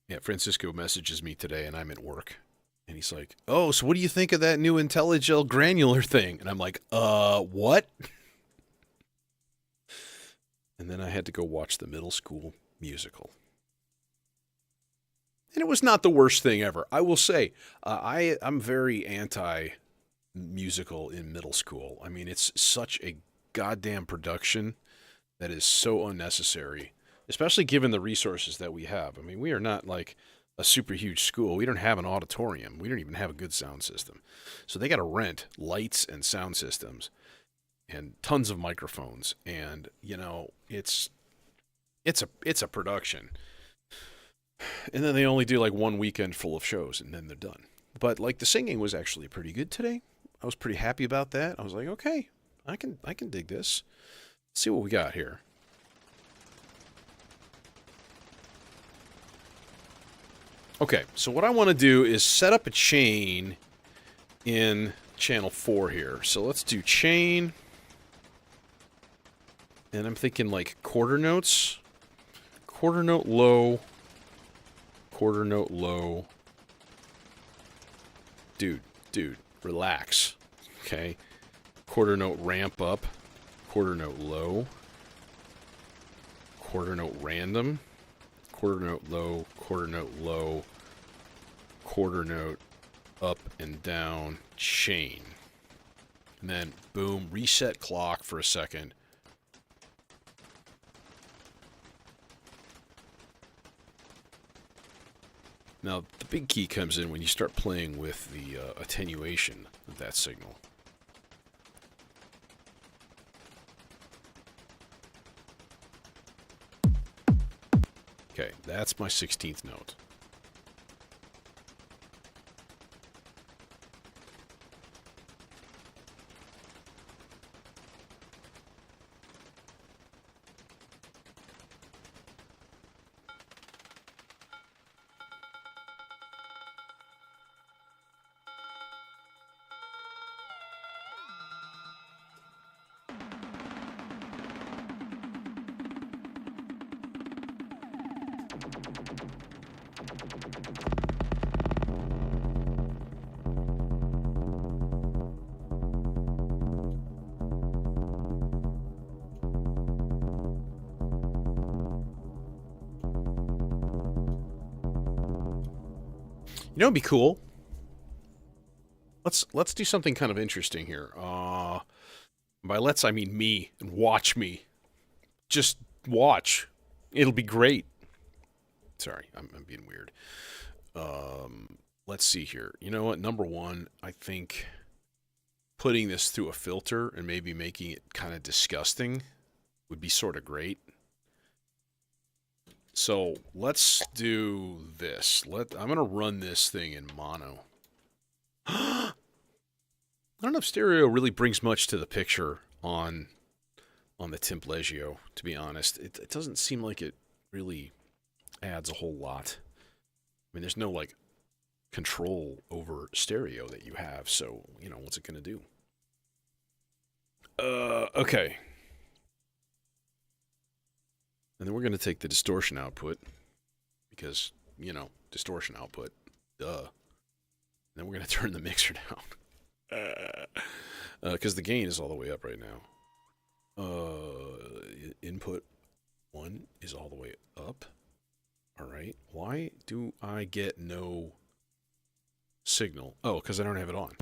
Yeah, Francisco messages me today and I'm at work. And he's like, oh, so what do you think of that new IntelliGel granular thing? And I'm like, what? And then I had to go watch the middle school musical. And it was not the worst thing ever. I will say, I'm very anti-musical in middle school. I mean, it's such a goddamn production that is so unnecessary, especially given the resources that we have. I mean, we are not like a super huge school. We don't have an auditorium. We don't even have a good sound system. So they got to rent lights and sound systems and tons of microphones. And, you know, it's a production. And then they only do like one weekend full of shows, and then they're done. But like the singing was actually pretty good today. I was pretty happy about that. I was like, okay, I can dig this. Let's see what we got here. Okay, so what I want to do is set up a chain in channel 4 here. So let's do chain. And I'm thinking like quarter notes. Quarter note low. Quarter note low. Dude, relax. Okay. Quarter note ramp up. Quarter note low. Quarter note random. Quarter note low. Quarter note low. Quarter note up and down chain. And then boom, reset clock for a second. Now, the big key comes in when you start playing with the attenuation of that signal. Okay, that's my 16th note. You know, it'd be cool. Let's do something kind of interesting here. By let's I mean me and watch me. Just watch. It'll be great. Sorry, I'm being weird. Let's see here. You know what? Number one, I think putting this through a filter and maybe making it kind of disgusting would be sort of great. So let's do this. I'm gonna run this thing in mono. I don't know if stereo really brings much to the picture on the Timplegio, to be honest. It doesn't seem like it really adds a whole lot. I mean, there's no like control over stereo that you have, so you know what's it gonna do? Okay. And then we're going to take the distortion output, because, you know, distortion output, duh. And then we're going to turn the mixer down. Because the gain is all the way up right now. Input 1 is all the way up. Alright, why do I get no signal? Oh, because I don't have it on.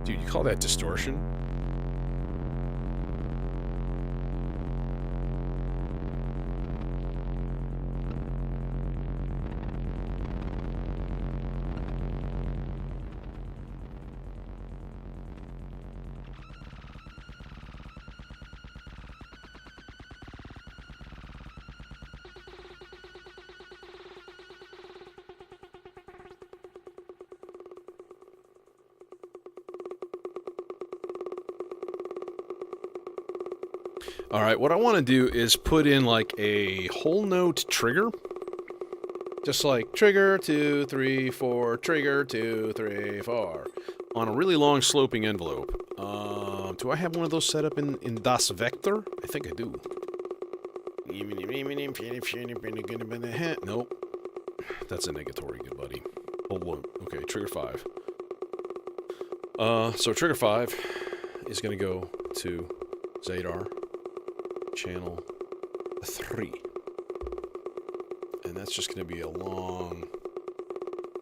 Dude, you call that distortion? All right, what I want to do is put in like a whole note trigger. Just like trigger 2, 3, 4, trigger 2, 3, 4 on a really long sloping envelope. Do I have one of those set up in Das Vector? I think I do. Nope. That's a negatory, good buddy. Hold on. Okay, trigger 5. So trigger 5 is going to go to Zadar. Channel 3. And that's just going to be a long...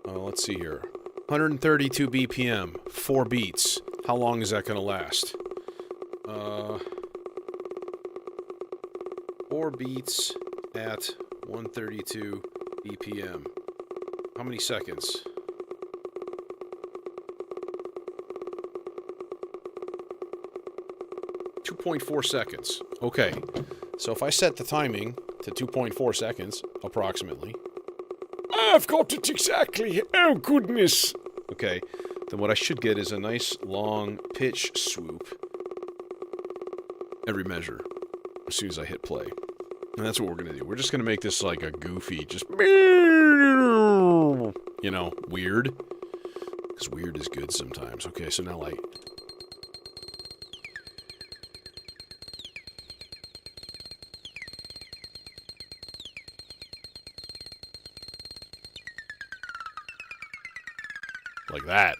let's see here. 132 BPM, 4 beats. How long is that going to last? 4 beats at 132 BPM. How many seconds? 2.4 seconds. Okay, so if I set the timing to 2.4 seconds, approximately. I've got it exactly. Oh, goodness. Okay, then what I should get is a nice long pitch swoop every measure as soon as I hit play. And that's what we're going to do. We're just going to make this like a goofy, just, you know, weird. Because weird is good sometimes. Okay, so now like... like that.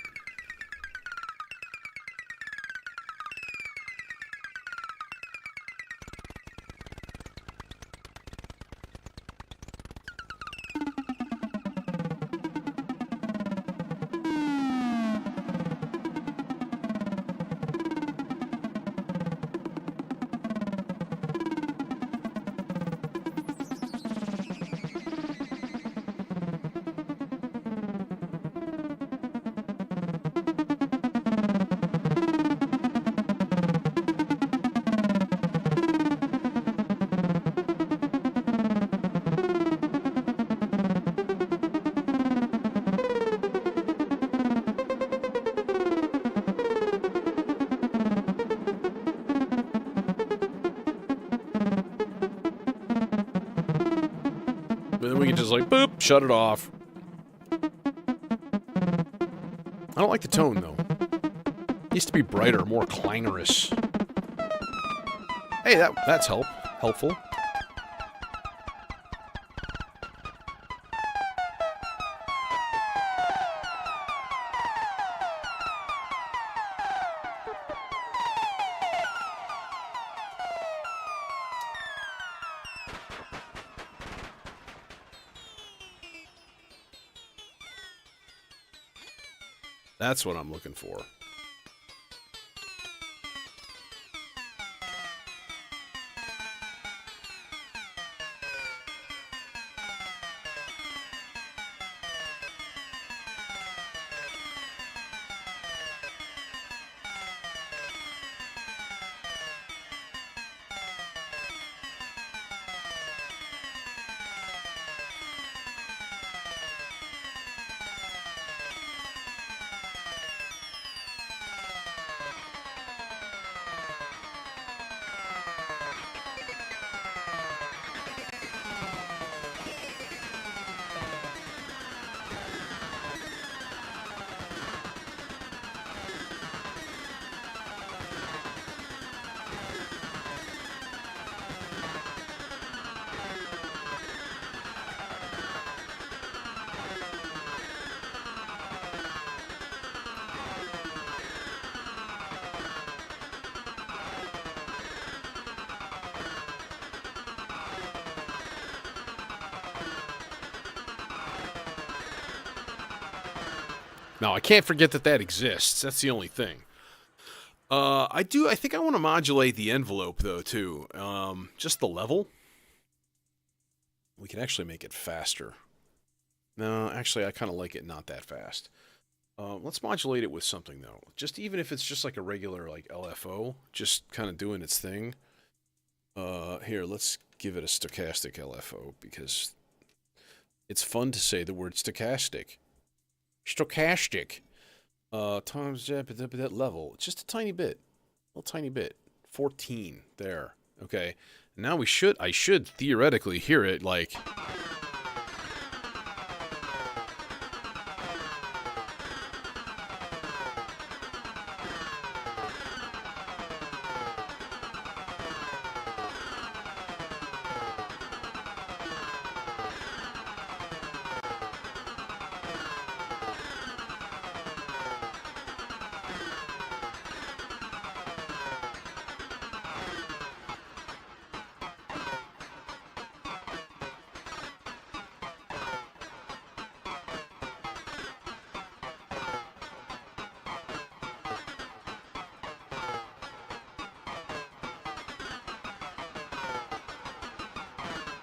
But then we can just like, boop, shut it off. I don't like the tone, though. It used to be brighter, more clangorous. Hey, that's helpful. That's what I'm looking for. Now, I can't forget that exists. That's the only thing. I think I want to modulate the envelope, though, too. Just the level. We can actually make it faster. No, actually, I kind of like it not that fast. Let's modulate it with something, though. Just even if it's just like a regular, like, LFO, just kind of doing its thing. Here, let's give it a stochastic LFO, because it's fun to say the word stochastic. Stochastic. Times that level. Just a tiny bit. A little tiny bit. 14. There. Okay. Now I should theoretically hear it like...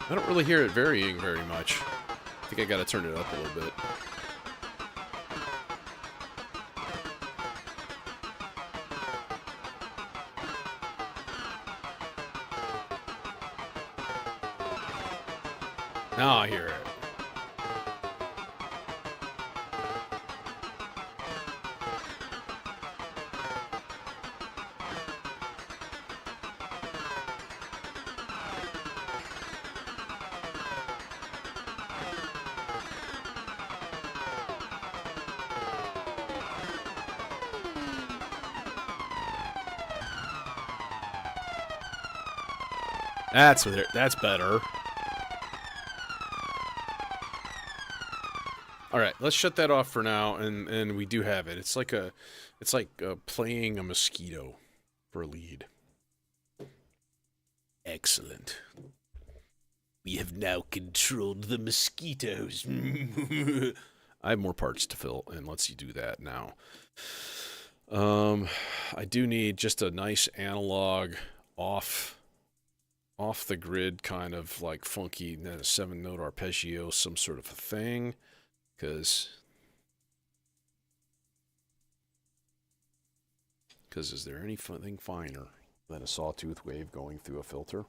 I don't really hear it varying very much. I think I gotta turn it up a little bit. Now I hear it. That's better. All right, let's shut that off for now, and we do have it. It's like playing a mosquito for a lead. Excellent. We have now controlled the mosquitoes. I have more parts to fill, and let's do that now. I do need just a nice analog off the grid kind of like funky 7-note arpeggio, some sort of a thing, because is there anything finer than a sawtooth wave going through a filter?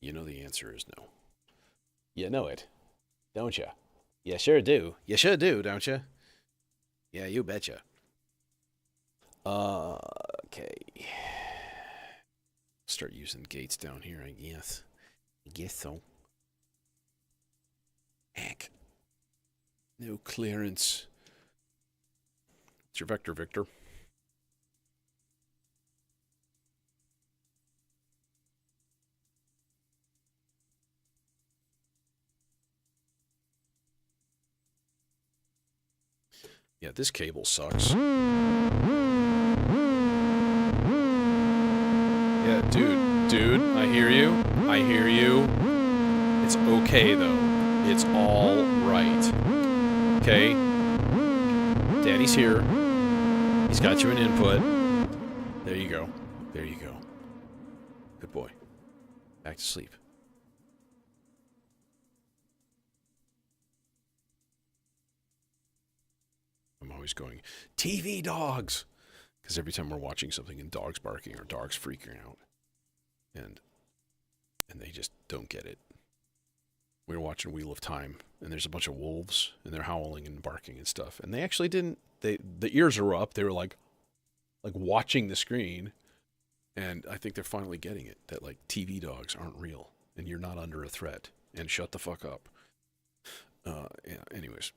You know the answer is no. You know it, don't you? You sure do. You sure do, don't you? Yeah, you betcha. Okay. Start using gates down here, I guess. I guess so. Heck. No clearance. It's your vector, Victor. Yeah, this cable sucks. Yeah, dude, I hear you. I hear you. It's okay, though. It's all right. Okay? Daddy's here. He's got you an input. There you go. There you go. Good boy. Back to sleep. I'm always going, TV dogs! Because every time we're watching something and dogs barking or dogs freaking out. And they just don't get it. We were watching Wheel of Time, and there's a bunch of wolves, and they're howling and barking and stuff. And they actually didn't, the ears are up. They were like watching the screen. And I think they're finally getting it, that like TV dogs aren't real, and you're not under a threat. And shut the fuck up. Yeah, anyways.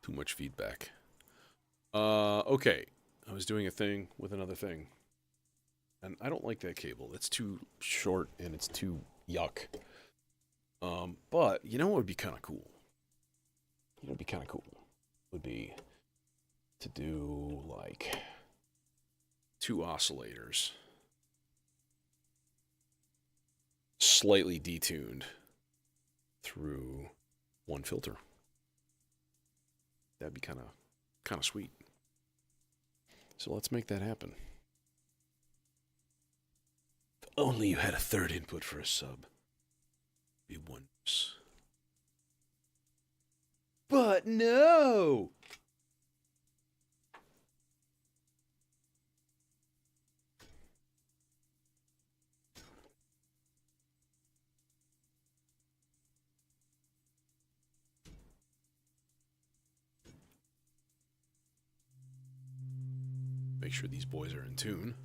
Too much feedback. Okay. I was doing a thing with another thing. And I don't like that cable. It's too short and it's too yuck. But you know what would be kind of cool? You know what would be kind of cool? Would be to do like 2 oscillators. Slightly detuned through 1 filter. That'd be kind of sweet. So let's make that happen. If only you had a 3rd input for a sub. Be wondrous. But no! Make sure these boys are in tune.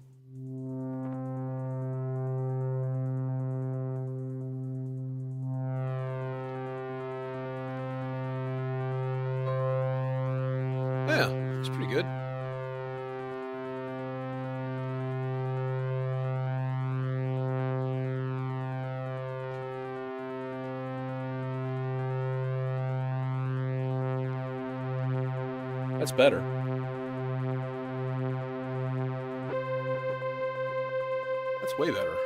Yeah, it's pretty good. That's better. That's way better.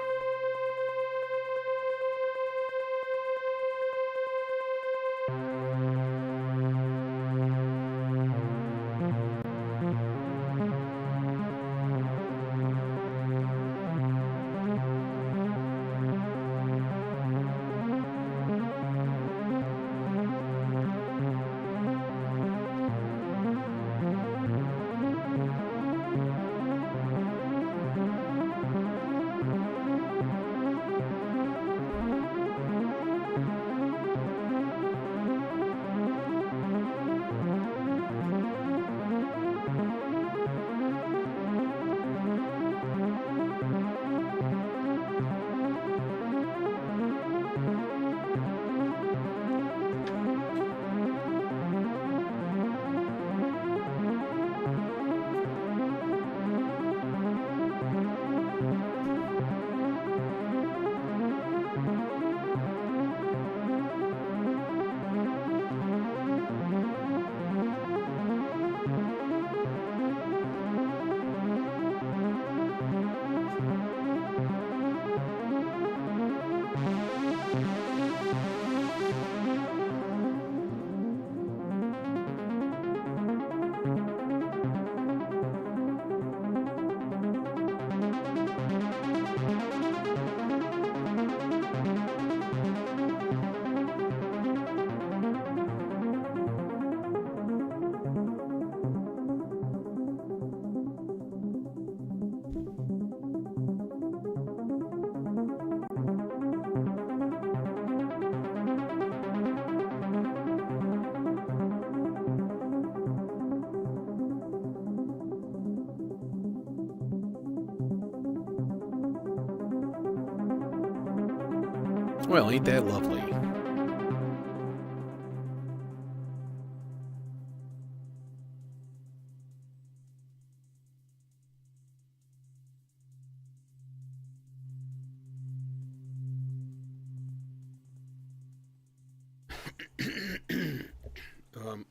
Well, ain't that lovely?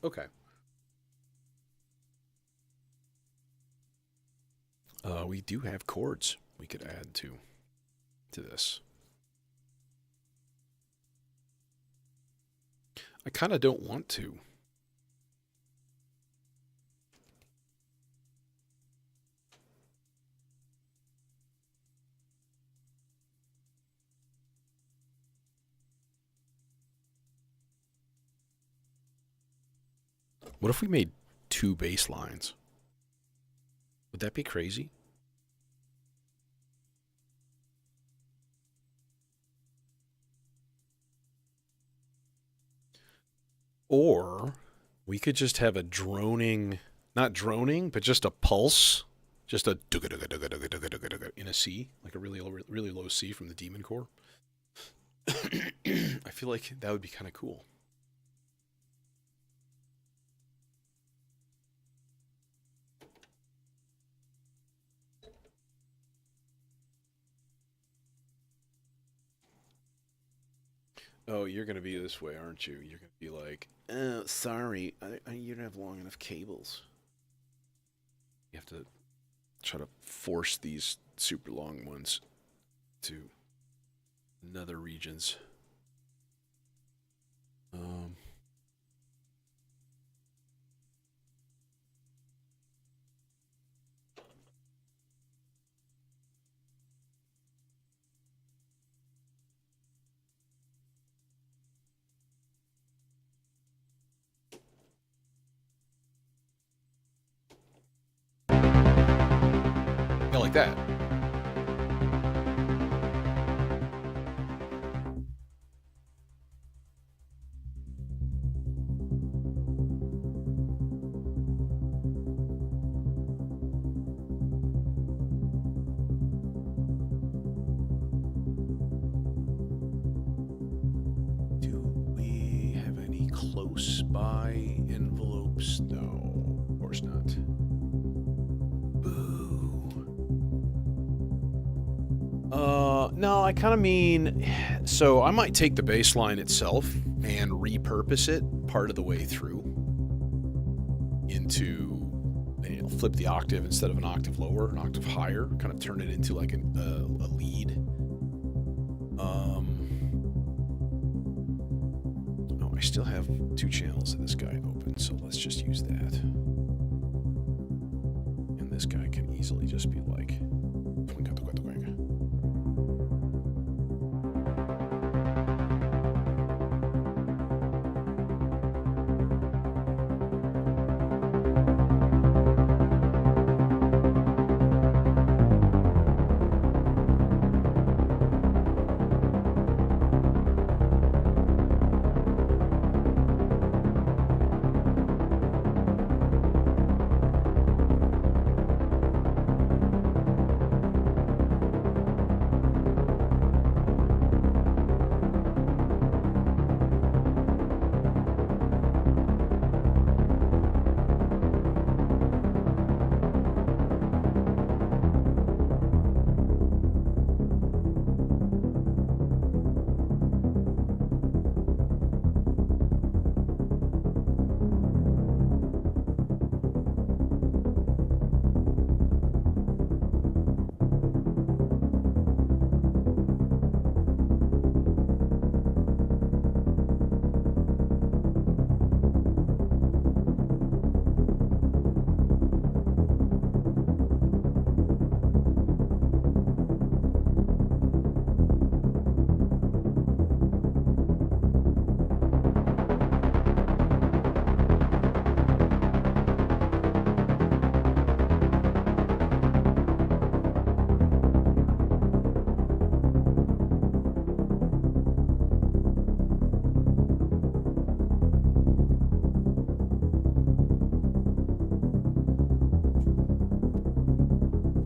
Okay. We do have chords we could add to this. I kind of don't want to. What if we made 2 bass lines? Would that be crazy? Or we could just have a droning, not droning, but just a pulse, just a in a C, like a really low C from the Demon Core. I feel like that would be kind of cool. Oh, you're going to be this way, aren't you? You're going to be like, oh, sorry, you don't have long enough cables. You have to try to force these super long ones to nether regions. Yeah, like that. Do we have any close by envelopes? No, of course not. No, I kind of mean, so I might take the bass line itself and repurpose it part of the way through into, flip the octave instead of an octave lower, an octave higher, kind of turn it into like a lead. Oh, I still have 2 channels of this guy open, so let's just use that. And this guy can easily just be like,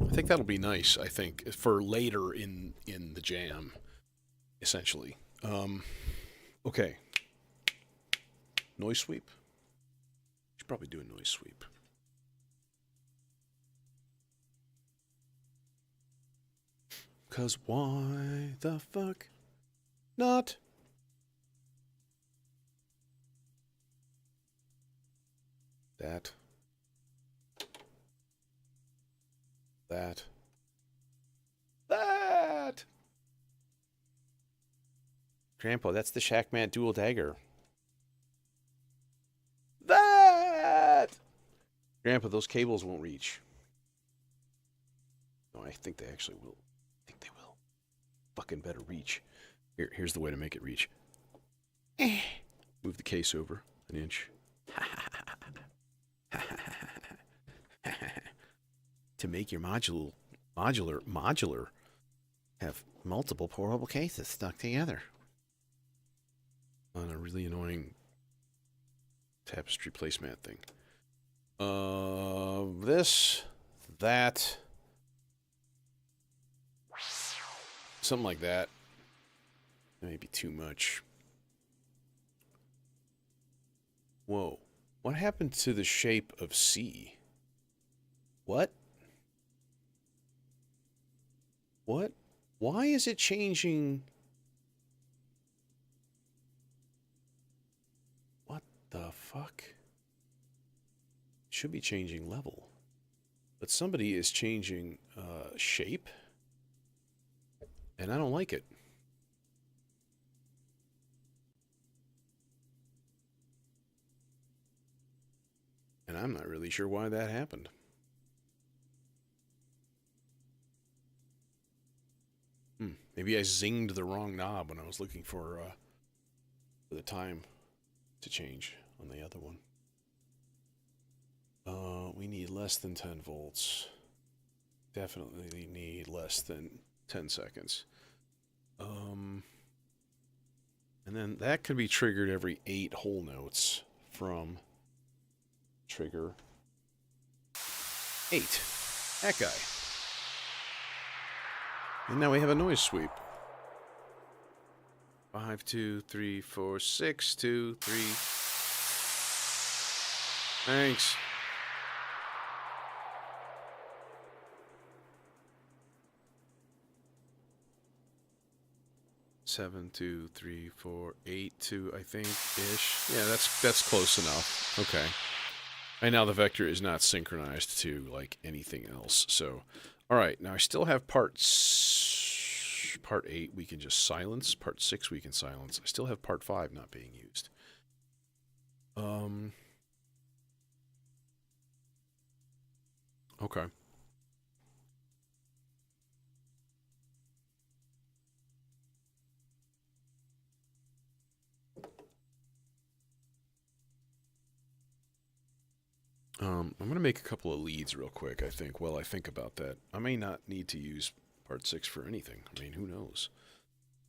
I think that'll be nice, I think, for later in the jam, essentially. Okay. Noise sweep. Should probably do a noise sweep. Cause why the fuck not? That. Grandpa, that's the Shackmat dual dagger. Grandpa, those cables won't reach. No, I think they actually will. I think they will. Fucking better reach. Here's the way to make it reach. Move the case over an inch. To make your modular, have multiple pourable cases stuck together. On a really annoying tapestry placemat thing. This, that, something like that. That may be too much. Whoa. What happened to the shape of C? What? What? Why is it changing? What the fuck? Should be changing level. But somebody is changing shape. And I don't like it. And I'm not really sure why that happened. Maybe I zinged the wrong knob when I was looking for the time to change on the other one. We need less than 10 volts. Definitely need less than 10 seconds. And then that could be triggered every 8 whole notes from trigger 8. That guy. And now we have a noise sweep. 5, 2, 3, 4, 6, 2, 3. Thanks. Seven, 2, 3, 4, 8, 2, I think, ish. Yeah, that's close enough. Okay. Right now the vector is not synchronized to like anything else. So, all right. Now I still have part 8 we can just silence. Part 6 we can silence. I still have part 5 not being used. Okay. I'm going to make a couple of leads real quick, I think, while I think about that. I may not need to use part 6 for anything. I mean, who knows?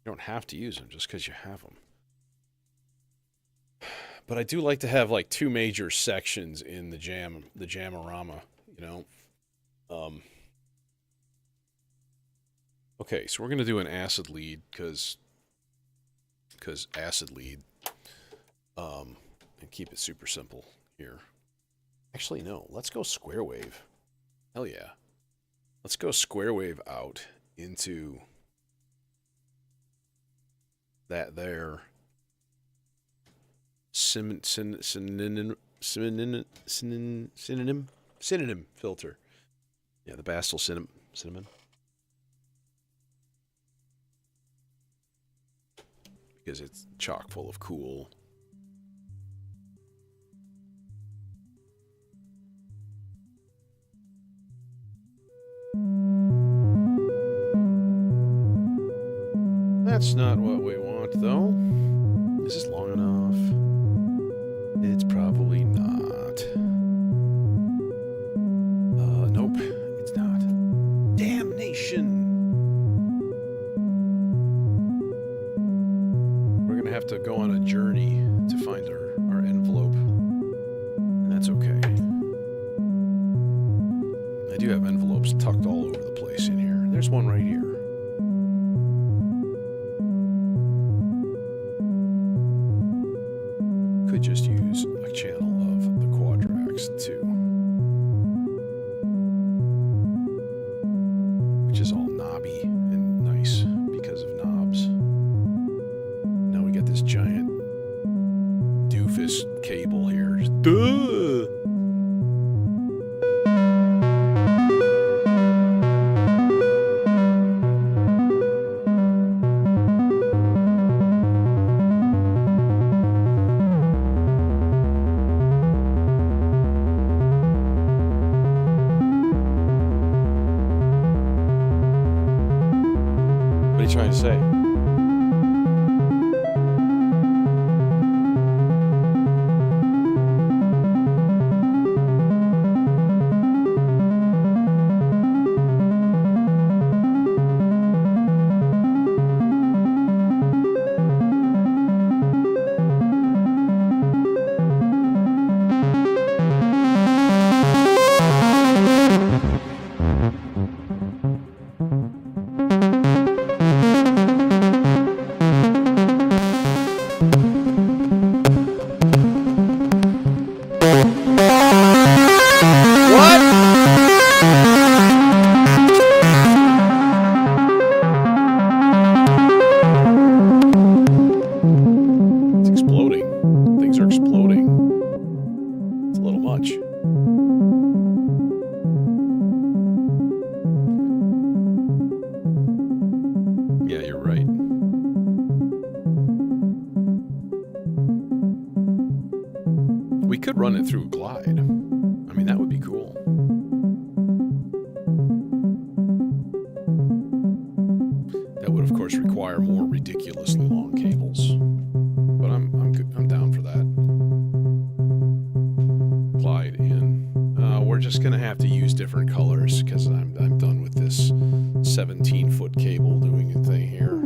You don't have to use them just because you have them. But I do like to have, like, 2 major sections in the jamorama, you know? Okay, so we're going to do an acid lead, because acid lead, and keep it super simple here. Actually, no. Let's go square wave. Hell yeah. Let's go square wave out into that there synonym filter. Yeah, the Bastel cinnamon. Because it's chock full of cool. That's not what we want, though. Is this long enough? It's probably not. Nope, it's not. Damnation! We're gonna have to go on a journey to find our envelope. And that's okay. I do have envelopes tucked all over the place in here. There's one right here. works too. Which is all knobby and nice because of knobs. Now we got this giant doofus cable here. Duh! What are you trying to say? It's exploding. Things are exploding. It's a little much. Yeah, you're right. We could run it through Glide. I mean, that would be cool. That would, of course, require more ridiculously long cables. But I'm down for that. Glide in. We're just gonna have to use different colors because I'm done with this 17-foot cable doing a thing here.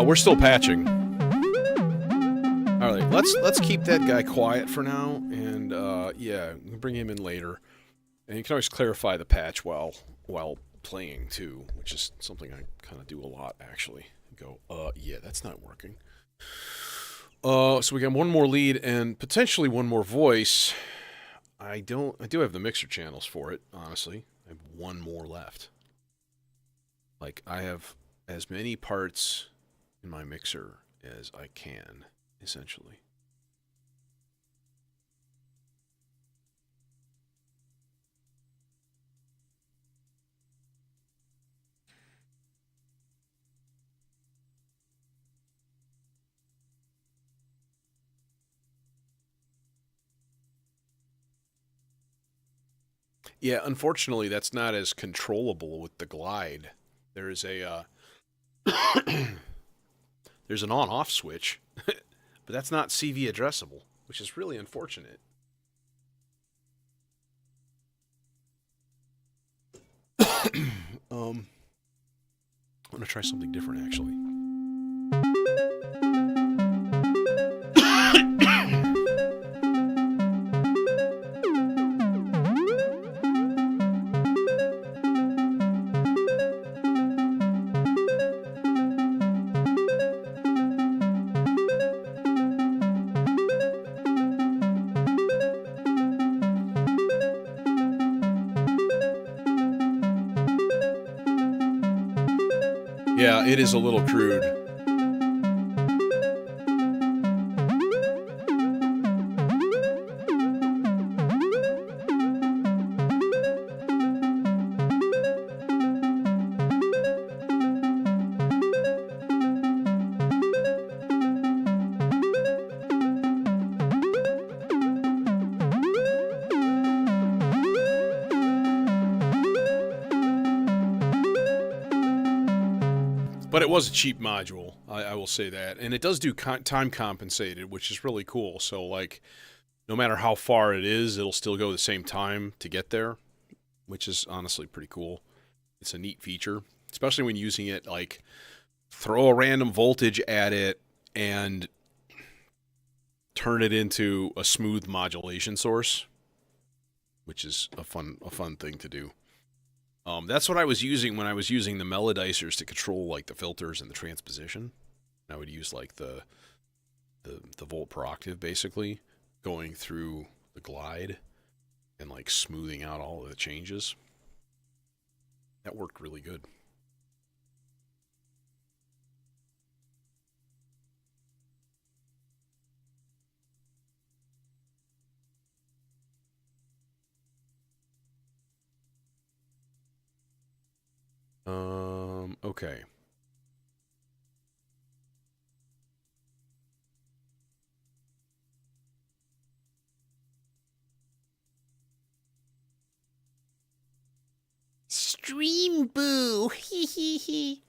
We're still patching. All right, let's keep that guy quiet for now, and yeah, we can bring him in later, and you can always clarify the patch while playing too, which is something I kind of do a lot actually. Go, yeah, that's not working. So we got one more lead and potentially one more voice. I do have the mixer channels for it, honestly. I have one more left. Like, I have as many parts in my mixer as I can, essentially. Yeah, unfortunately, that's not as controllable with the glide. There is a there's an on-off switch, but that's not CV addressable, which is really unfortunate. I'm gonna try something different, actually. Yeah, it is a little crude. But it was a cheap module, I will say that. And it does do time compensated, which is really cool. So, like, no matter how far it is, it'll still go the same time to get there, which is honestly pretty cool. It's a neat feature, especially when using it, like, throw a random voltage at it and turn it into a smooth modulation source, which is a fun thing to do. That's what I was using when I was using the melodizers to control like the filters and the transposition. I would use like the volt per octave basically going through the glide and like smoothing out all of the changes. That worked really good. Okay. Stream boo. Hee hee hee.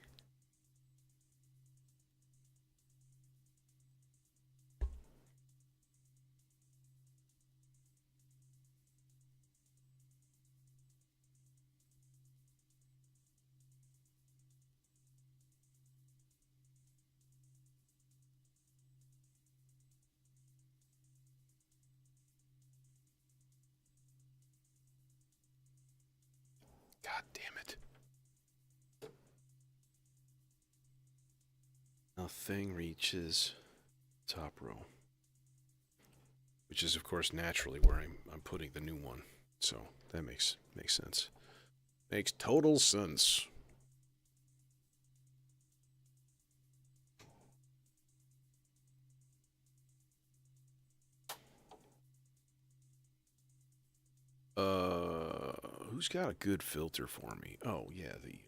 God damn it. Nothing reaches top row. Which is of course naturally where I'm putting the new one. So that makes sense. Makes total sense. Who's got a good filter for me? Oh, yeah, the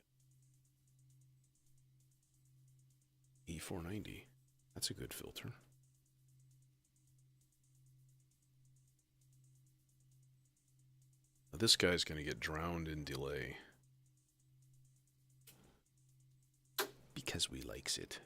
E490. That's a good filter. Now, this guy's going to get drowned in delay. Because we likes it.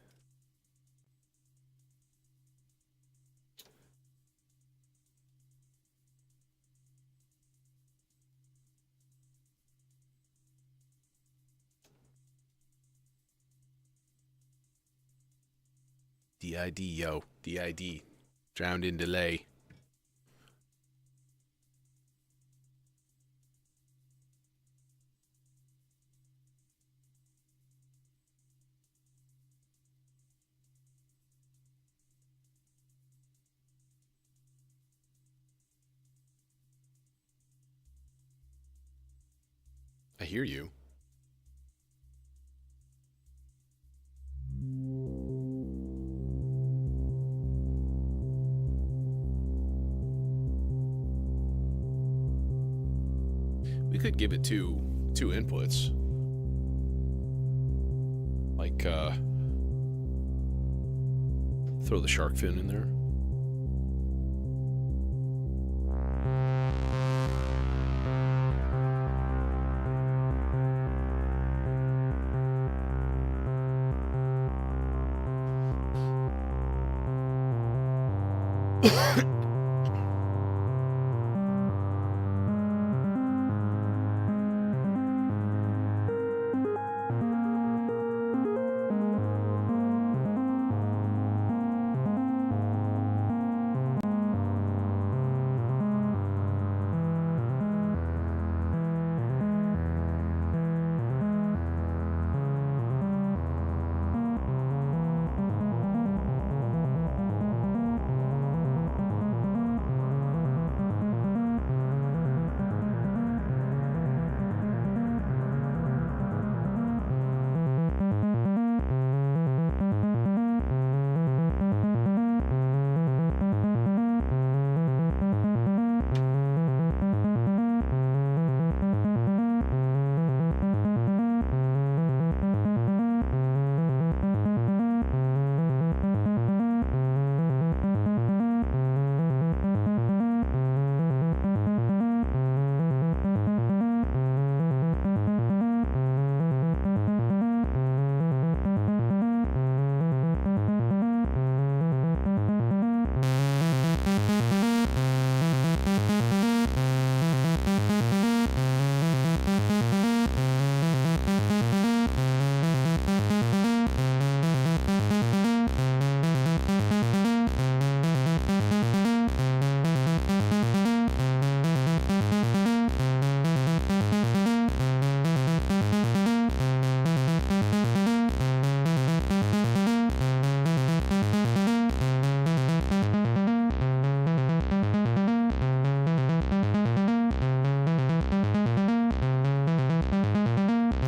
DID, yo. DID. Drowned in delay. I hear you. We could give it two inputs. Like, throw the shark fin in there.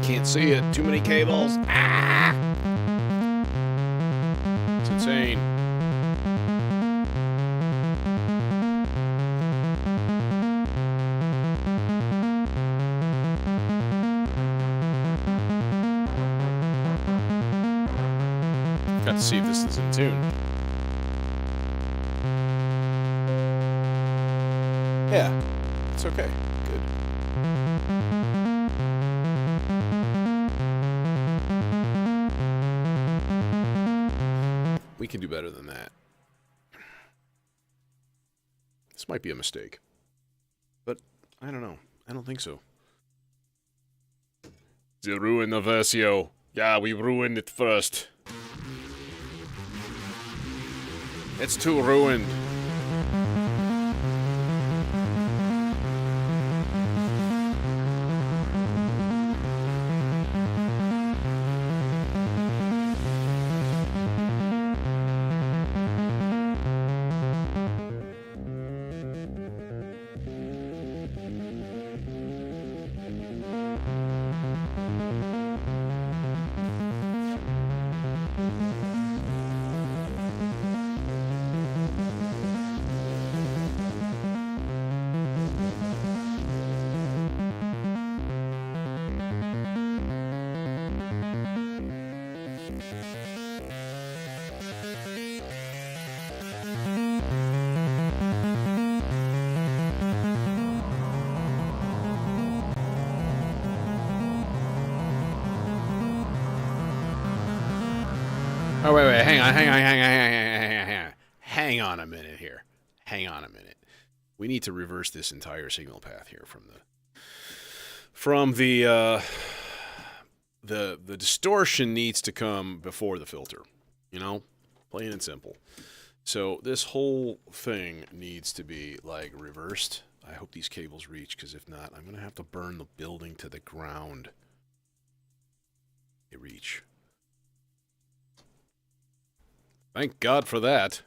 Can't see it. Too many cables. Ah! It's insane. Got to see if this is in tune. Yeah, it's okay. Good. We can do better than that. This might be a mistake. But I don't know. I don't think so. The ruin of Versio. Yeah, we ruined it first. It's too ruined. Oh, wait, hang on a minute here. Hang on a minute. We need to reverse this entire signal path here from the distortion needs to come before the filter, you know? Plain and simple. So this whole thing needs to be, like, reversed. I hope these cables reach, because if not, I'm going to have to burn the building to the ground. They reach. Thank God for that.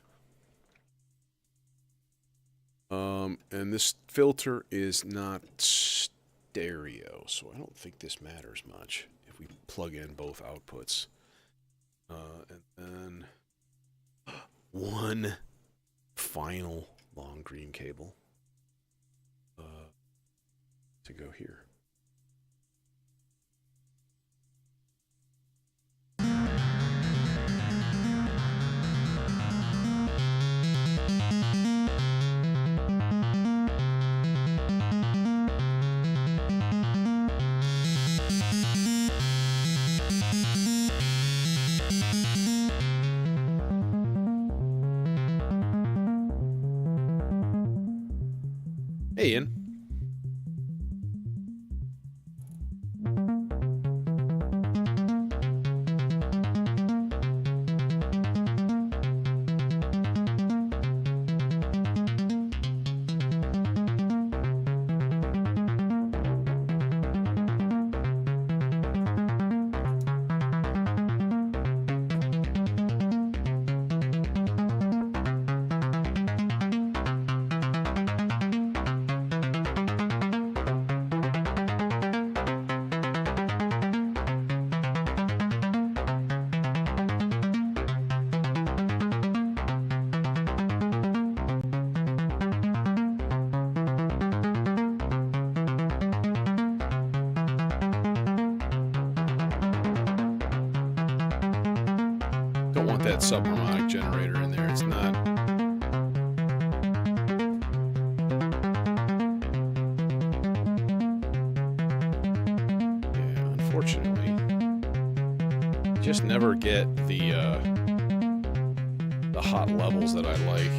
And this filter is not stereo, so I don't think this matters much if we plug in both outputs. And then one final long green cable. to go here. Hey, Ian. Don't want that subharmonic generator in there. It's not. Yeah, unfortunately, just never get the hot levels that I like.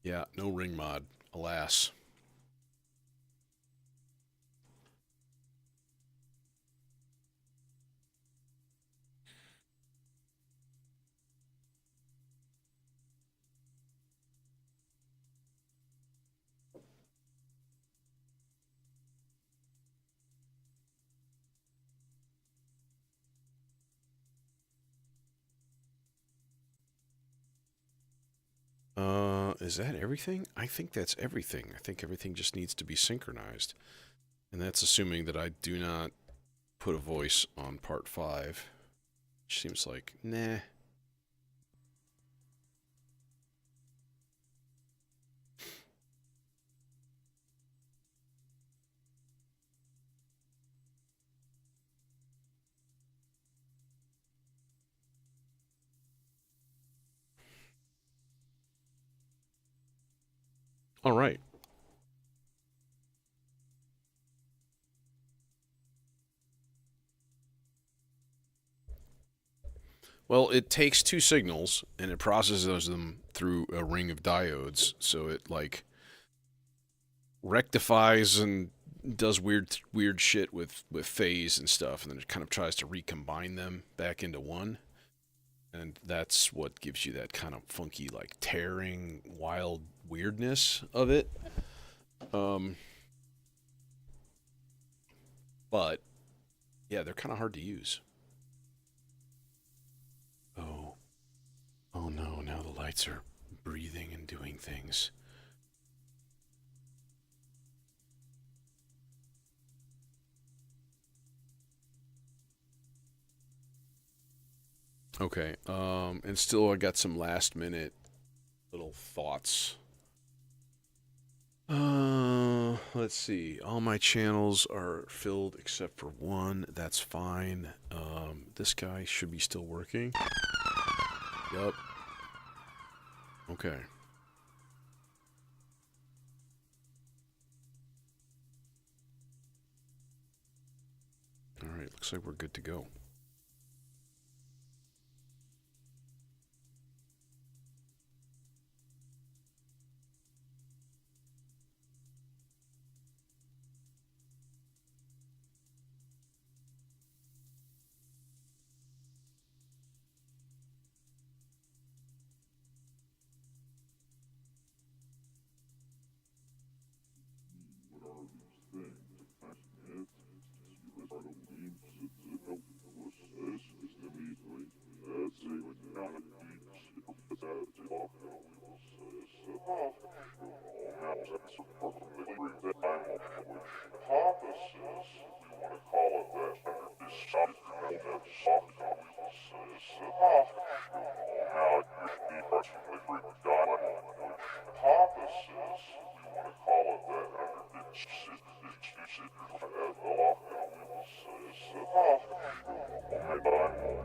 Yeah, no ring mod, alas. Is that everything? I think that's everything. I think everything just needs to be synchronized. And that's assuming that I do not put a voice on part 5. Which seems like, nah. All right. Well, it takes 2 signals and it processes them through a ring of diodes, so it like rectifies and does weird shit with phase and stuff, and then it kind of tries to recombine them back into one. And that's what gives you that kind of funky, like tearing, wild weirdness of it. But yeah, they're kind of hard to use. Oh, oh no! Now the lights are breathing and doing things. Okay. And still, I got some last minute little thoughts. Let's see. All my channels are filled except for one. That's fine. This guy should be still working. Yup. Okay. All right. Looks like we're good to go.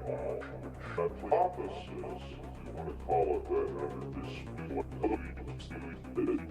hypothesis, if you want to call it that, under dispute,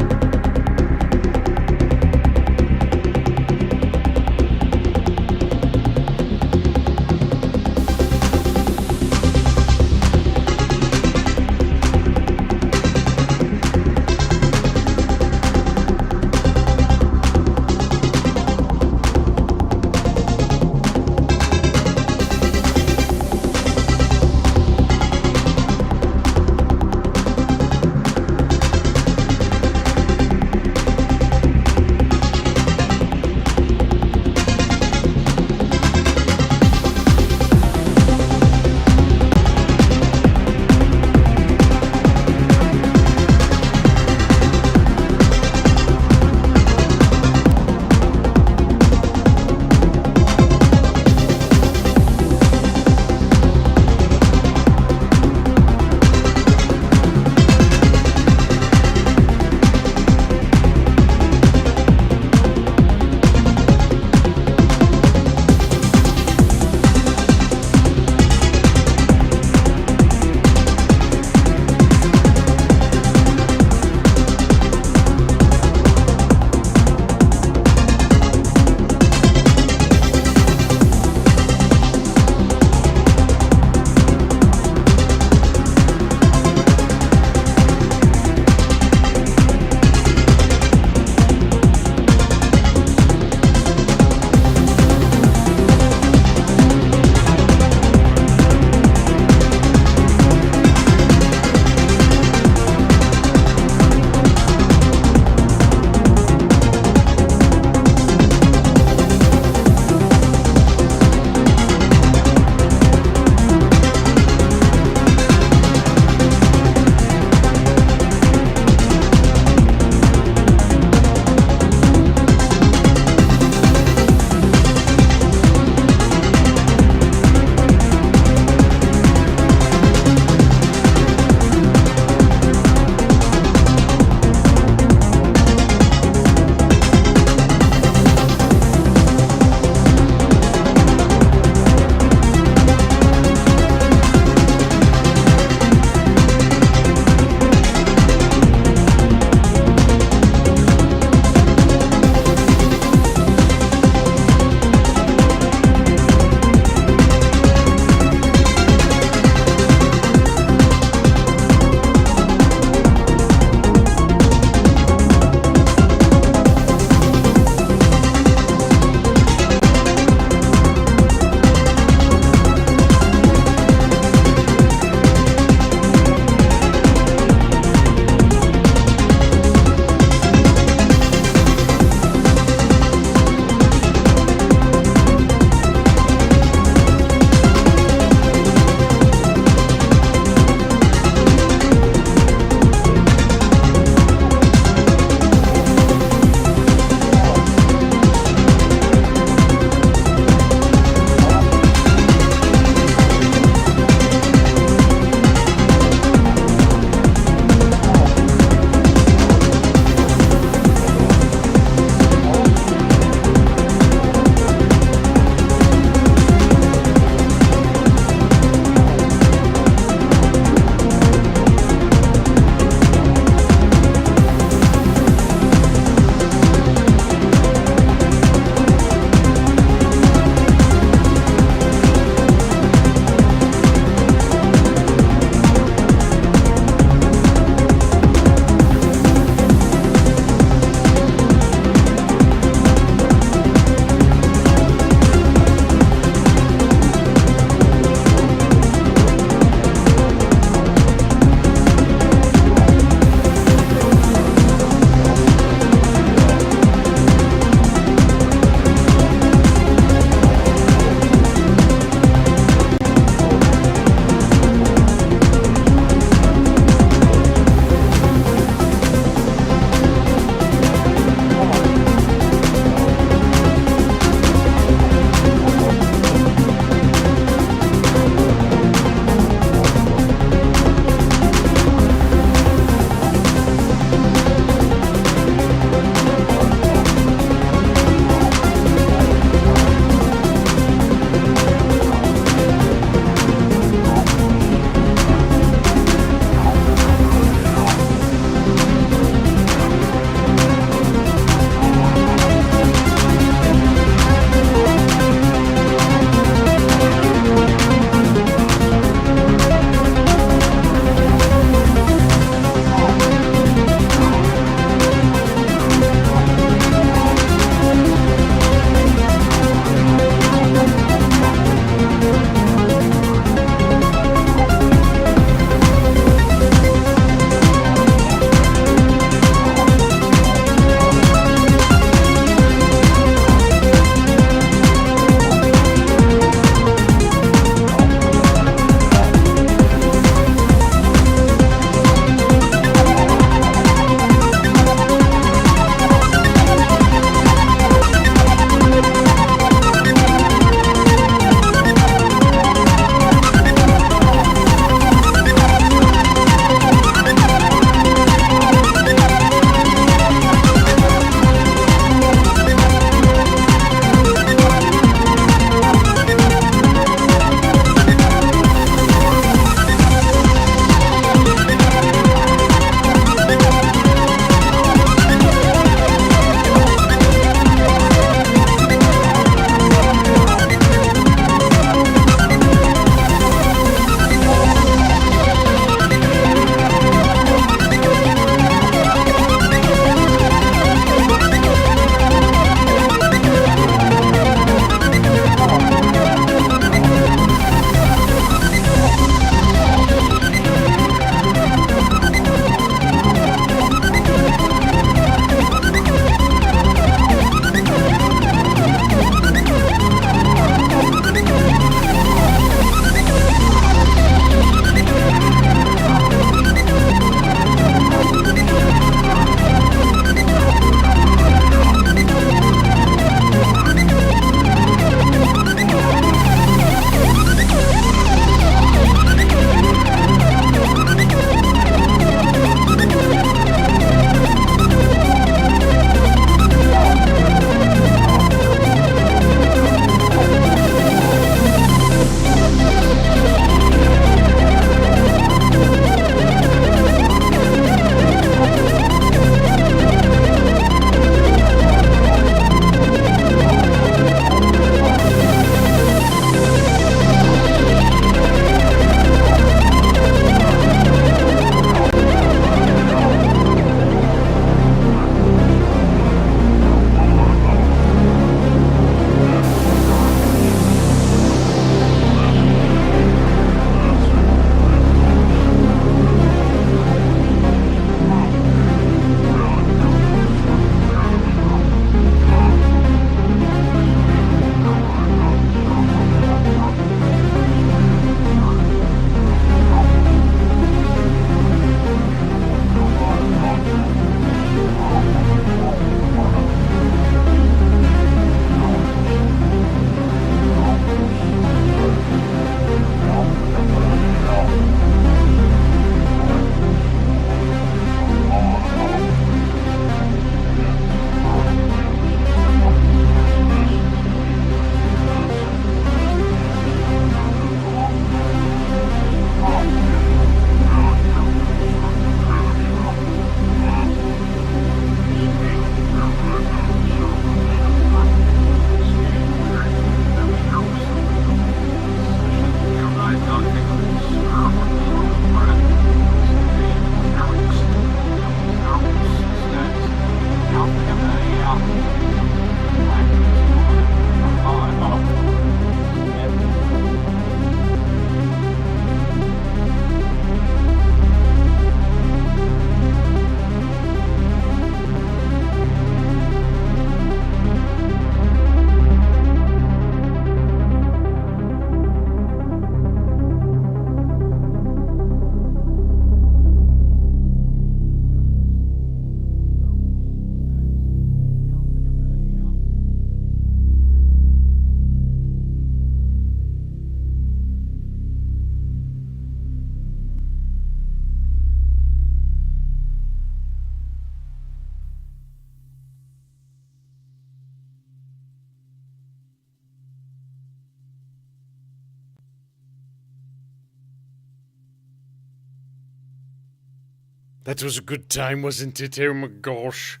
That was a good time, wasn't it? Oh my gosh.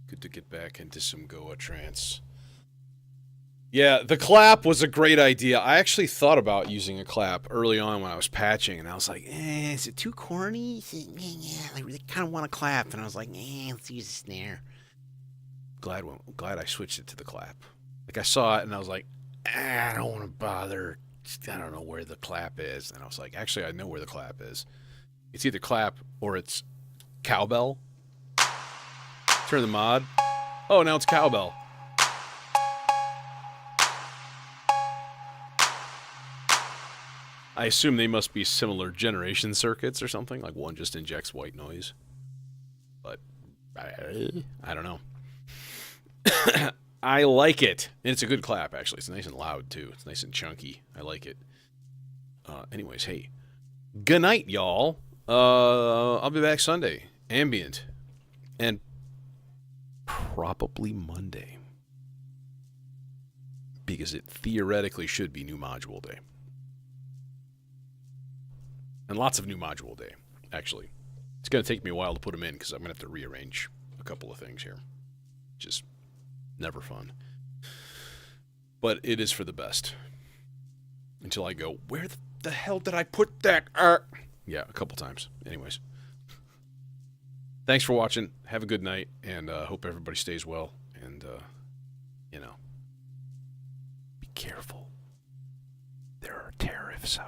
Good to get back into some Goa trance. Yeah, the clap was a great idea. I actually thought about using a clap early on when I was patching, and I was like, is it too corny? I really kind of want a clap. And I was like, let's use a snare. Glad I switched it to the clap. Like, I saw it, and I was like, I don't want to bother. I don't know where the clap is. And I was like, actually, I know where the clap is. It's either clap or it's cowbell. Turn the mod. Oh, now it's cowbell. I assume they must be similar generation circuits or something. Like one just injects white noise. But I don't know. I like it. And it's a good clap, actually. It's nice and loud, too. It's nice and chunky. I like it. Anyways, hey. Good night, y'all. I'll be back Sunday. Ambient. And probably Monday. Because it theoretically should be new module day. And lots of new module day, actually. It's going to take me a while to put them in because I'm going to have to rearrange a couple of things here. Just never fun. But it is for the best. Until I go, where the hell did I put that? Yeah, a couple times. Anyways. Thanks for watching. Have a good night. And hope everybody stays well. And, be careful. There are tariffs out.